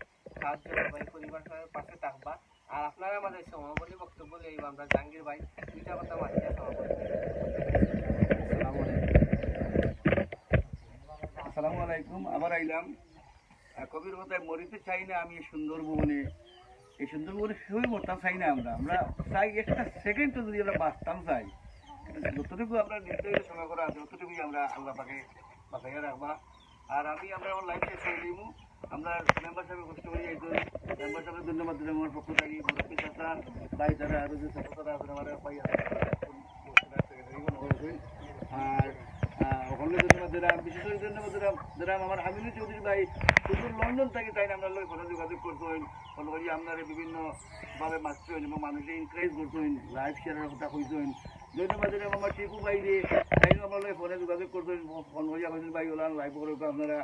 সাহায্য করবা, এই পরিবার পাশে থাকবা। আর আপনারা আমাদের সমাপনী বক্তব্য লইব আমরা জাহাঙ্গীর ভাই দুইটা কথা মাঝে সমাপনী। আসসালামু আলাইকুম। আবার আইলাম। কবির কথায় মরিতে চাই না আমি এই সুন্দরবনে সই মরতাম চাই না। আমরা চাই একটা সেকেন্ড যদি আমরা বাঁচতাম চাই, যতটুকু আমরা নির্ধারিত সময় করা আছে ততটুকুই আমরা আল্লাহ পাকে বাঁচাইয়া রাখবা। আর আমরা আমার লাইফ শেষ করে দিব। আমরা মেম্বার সাহেবের কষ্ট করি একজন মেম্বার সাহেবের ধন্যবাদ দিলাম আমার পক্ষ থেকে। মুরব্বী চাচা ভাই তারা আরো যে ছাত্ররা আছেন আমার ভাই আর সকলকে ধন্যবাদ দিলাম। বিশেষ করে ধন্যবাদ দিলাম আমার আমিনুল চৌধুরী ভাই শুধু লন্ডন থেকে তাই না আপনার লোক ফোনে যোগাযোগ করতেন, ফোন করি আপনারা বিভিন্নভাবে মারছেন এবং মানুষকে এনকারেজ করতেন, লাইভ শেয়ারের কথা কইতেন। ধন্যবাদ দিলাম আমার টিপু ভাইরে, তাই আপনার লোক ফোনে যোগাযোগ করতেন, ফোন করি আমাদের ভাই ওলান লাইভ করবো আপনারা।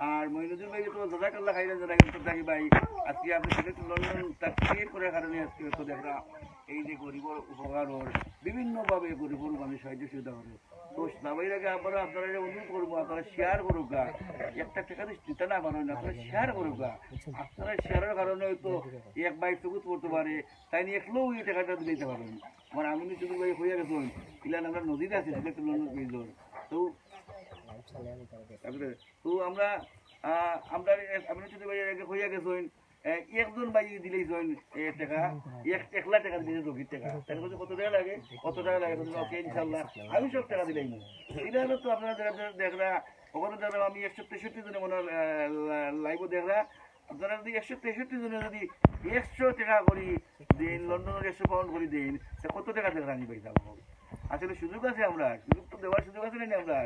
আর মহিনুদ্দিন ভাই তো জাজাকাল্লাহ খাইলেন যারা কিন্তু থাকি ভাই আজকে আপনি সিলেট লন্ডন তার ক্রিয়েট করার কারণে আজকে তো দেখা এই যে গরিবর উপকার ওর বিভিন্নভাবে গরিবর মানুষ সাহায্য সুবিধা করে। তো সবাই আগে আপনারা অনুরোধ করবো আপনারা শেয়ার করুক গা, একটা টাকা দিতে না পারেন আপনারা শেয়ার করুক গা। আপনারা শেয়ারের কারণে হয়তো এক বাইক চকুত করতে পারে, তাই নিয়ে একলেও এই টাকাটা দিতে পারেন। আমার আমিনি চৌধুরী ভাই হইয়া গেছেন ইলান আমরা নদীতে আছে সিলেট লন্ডন ব্রিজর। তো আমরা আমিনি চৌধুরী ভাই হইয়া গেছেন একজন ভাই দিলেই জয়েন টাকা একলা টাকা দিলে রোগীর টাকা তার কাছে কত টাকা লাগে ওকে ইনশাল্লাহ আমি সব টাকা দিলেই না। এটা হলো তো আপনারা যারা দেখরা ওখানে যারা আমি 163 জনে মনে লাইভও দেখরা আপনারা যদি 163 জনে যদি 100 টাকা করি দিন লন্ডনের 100 পাউন্ড করে দিন কত টাকা দেখরা আনি পাই যাবো। আসলে সুযোগ আছে, আমরা সুযোগ তো দেওয়ার সুযোগ আছে না। আমরা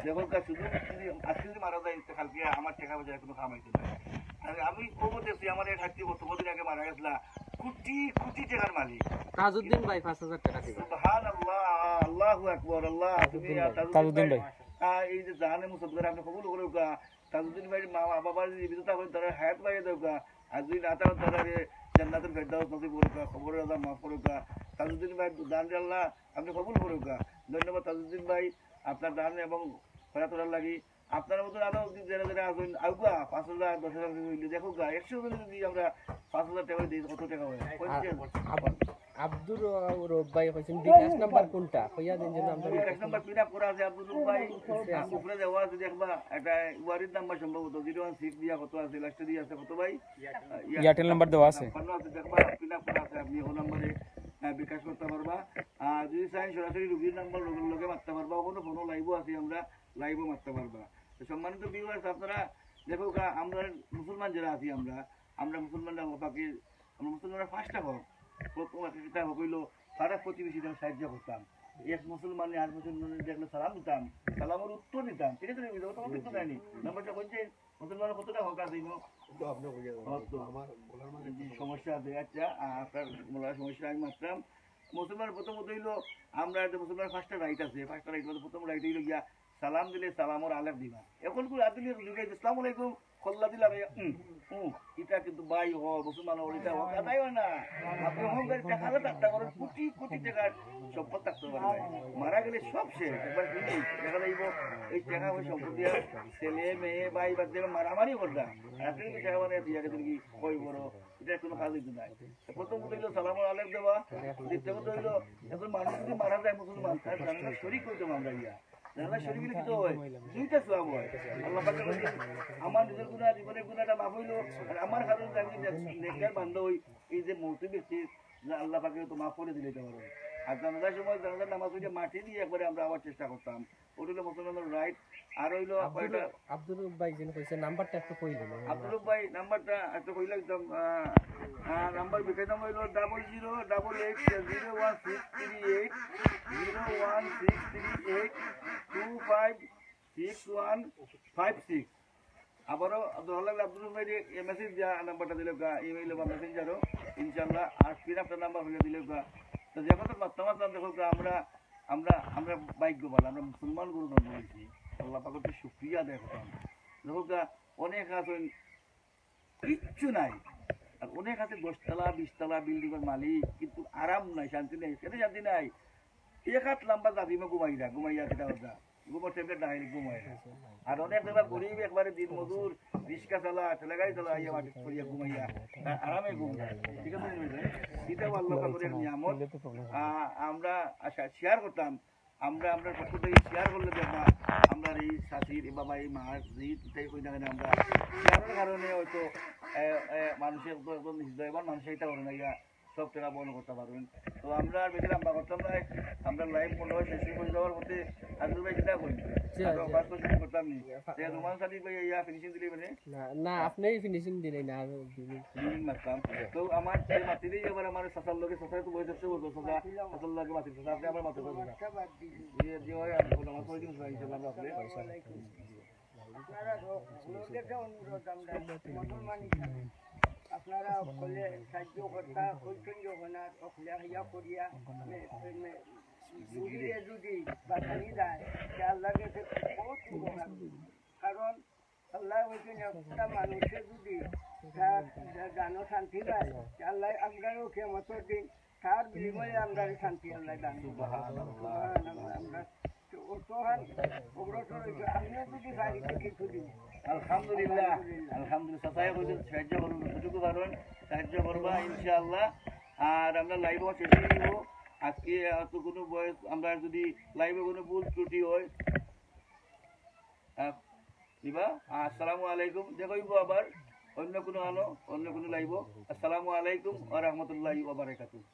দেখো সুযোগ যদি আজকে যদি মারা যায় কালকে আমার টাকা পয়সা কোনো কামাইতে না। আমি খবর দেখছি আমার এক হাতি কতদিন আগে মারা গেছিল কোটি কোটি টাকার মালিক তাজউদ্দিন ভাই 5000 টাকা দিবেন। সুবহানাল্লাহ, আল্লাহু আকবার। আল্লাহ তুমি তাজউদ্দিন ভাই এই যে জানে মুসলমান আপনি কবুল করুক। তাজউদ্দিন ভাই মা বাবার জীবিততা করে তারা হায়াত পাইয়ে দেউক। আর যদি না তারা তারা জান্নাতুল ফেরদাউস নসিব করুক, খবরের আল্লাহ মাফ করুক। তাজউদ্দিন ভাই দান আল্লাহ আপনি কবুল করুক। ধন্যবাদ তাজউদ্দিন ভাই আপনার দান এবং ফেরাতরার লাগি। আপনার মতন আরো যারা যারা আসবেন আউকা 5000 10,000 হইলে দেখো 100 জন যদি আমরা 5000 টাকা দিই কত টাকা হয়? আব্দুর রব ভাই কইছেন বিকাশ নাম্বার কোনটা কইয়া দেন যেন আমরা বিকাশ নাম্বার পিন আপ করা আছে আব্দুর রব ভাই উপরে দেওয়া আছে দেখবা এটা ওয়ারিদ নাম্বার সম্ভবত 016 দিয়া কত আছে লাস্টে দিয়া আছে কত ভাই এয়ারটেল নাম্বার দেওয়া আছে দেখবা পিন আপ করা আছে আপনি ওই নম্বরে বিকাশ করতে পারবা। আর যদি চাই সরাসরি রোগীর নাম্বার লগে মারতে পারবা, কোনো ফোনও লাইভও আছে আমরা লাইভও মারতে পারবা। সম্মানিত ভিউয়ার্স আপনারা দেখো আমরা মুসলমান যারা আছি আমরা মুসলমানরা বাকি আমরা মুসলমানরা ফার্স্টটা হোক প্রথম একটা হোক হইলো সারা প্রতিবেশী সাহায্য করতাম। এক মুসলমান আর মুসলমানের দেখলে সালাম দিতাম, সালামের উত্তর দিতাম। ঠিক আছে তোমার কিছু দেয়নি নাম্বারটা বলছে মুসলমানের কতটা হোক আছে সমস্যা আছে। আচ্ছা আপনার সমস্যা আমি মারতাম। মুসলমান প্রথমত হইলো আমরা মুসলমান ফার্স্টটা রাইট আছে, ফার্স্টটা রাইট প্রথম রাইট হইলো গিয়া সালাম দিলে সালামর আলেক দিবা। এখন করে আদিলে আসসালামু আলাইকুম খোল্লা দিলাম এটা কিন্তু বাই হ মুসলমান এটা হোক তাই হয় না। আপনি অহংকার টাকা থাকতে পারেন কোটি কোটি টাকার সম্পদ থাকতে পারবেন, মারা গেলে সব শেষ। একবার দেখা যাইব এই টাকা সম্পত্তি ছেলে মেয়ে ভাই বা মারামারি করতাম আপনি টাকা মানে দিয়াকে তুমি কই বড় এটা কোনো কাজ হইতে নাই। প্রথম কথা হইলো সালামর আলেক দেওয়া। দ্বিতীয় কথা হইলো এখন মানুষ যদি মারা যায় মুসলমান তার জানালা শরীক হইতাম আমরা ইয়া জানালা শরীক হলে কি হয় দুইটা সওয়াব হয়। আল্লাহ পাক আমার নিজের গুনাহ জীবনের গুনাহটা মাফ হইলো আর আমার কারণে জানি নেককার বান্দা হই এই যে মৌত ব্যক্তি আল্লাহ পাকে তো মাফ করে দিতে পারবে। আর জানাজার সময় জানাজার নামাজ হইলে মাটি দিয়ে একবারে আমরা আবার চেষ্টা করতাম, ওটা হলো মুসলমানের রাইট। আর হইলো আব্দুল ভাই যেন কইছে নাম্বারটা একটু কইলেন। আব্দুল ভাই নাম্বারটা একটু কইলে একদম নাম্বার বিকাশ নাম্বার হইলো 008801638256 আবারও আব্দুল ভাই মেসেজ দেওয়া নাম্বারটা দিলে ইমেইলে বা মেসেঞ্জারও ইনশাল্লাহ। আর ফির আপনার নাম্বার হইলে দিলে তো যে কথা বর্তমান দেখো আমরা আমরা আমরা ভাগ্যবান, আমরা মুসলমান গুরু ধর্ম হয়েছি। আল্লাহ পাকের শুকরিয়া আদায় করতাম। দেখো অনেক আছেন কিচ্ছু নাই, আর অনেক আছে 10 তলা 20 তলা বিল্ডিংয়ের মালিক, কিন্তু আরাম নাই, শান্তি নাই। কেন শান্তি নাই? এক হাত লম্বা জাতিমা ঘুমাইয়া কেটা হতা ঘুমার ট্যাবলেট না ঘুমাই। আর অনেক জায়গা গরিব একবারে দিন মজুর, রিক্সা চালা, ঠেলাগাড়ি চালা, ইয়া মাটি করিয়া ঘুমাইয়া আরামে ঘুমায়। ঠিক আছে, এটাও আল্লাহ পাকের নিয়ামত। আমরা শেয়ার করতাম, আমরা পক্ষ থেকে শেয়ার করলে দেখবা আমরা এই শাশির বাবা এই মার যেই কই না কেন আমরা শেয়ারের কারণে হয়তো মানুষের একজন হৃদয়বান মানুষ এটা করে না, ইয়া সব টাকা বন্ধ করতে পারবেন। তো আমরা আর বেশি লম্বা করতাম না, আমরা লাইভ মনে হয় শেষ করে যাওয়ার মধ্যে আজুর ভাই কিনা করি করতাম নি রোমান সাদিক ভাই ইয়া ফিনিশিং দিলে মানে না আপনি ফিনিশিং দিলেন না ফিনিশিং মারতাম। তো আমার মাতিলেই এবার আমার সাসার লোকে সাসার তো বয়স হচ্ছে বলতো সাসা সাসার লোকে মাতি সাসা আপনি আমার মাতে করবেন যে হয় আমি বললাম আমার করে দিন ইনশাআল্লাহ আমরা আপনি আপনারা লোকের অনুরোধ আমরা মুসলমান আপনারা সকলে সাহায্য কর্তা হইছেন যখন আর অখলে হইয়া করিয়া যদি বাঁচানি যায় সে আল্লাহকে বহুত উপকার, কারণ আল্লাহ হইছেন একটা মানুষের যদি জানো শান্তি পায় আল্লাহ আপনারও কেমতের দিন তার বিনিময়ে আমরা শান্তি আল্লাহ দান আমরা আলহামদুলিল্লাহ আলহামদুলিল্লাহ সাহায্য করবেন, সুযোগ পাবেন, সাহায্য করবা ইনশাআল্লাহ। আর আমরা লাইভ শেষ করে দিব আজকে। তো কোনো বয়স আমরা যদি লাইভে কোনো ভুল ত্রুটি হয় দিবা। আসসালামু আলাইকুম, দেখো আবার অন্য কোনো লাইভ। আসসালামু আলাইকুম ওয়া রাহমাতুল্লাহি ওয়া বারাকাতুহু।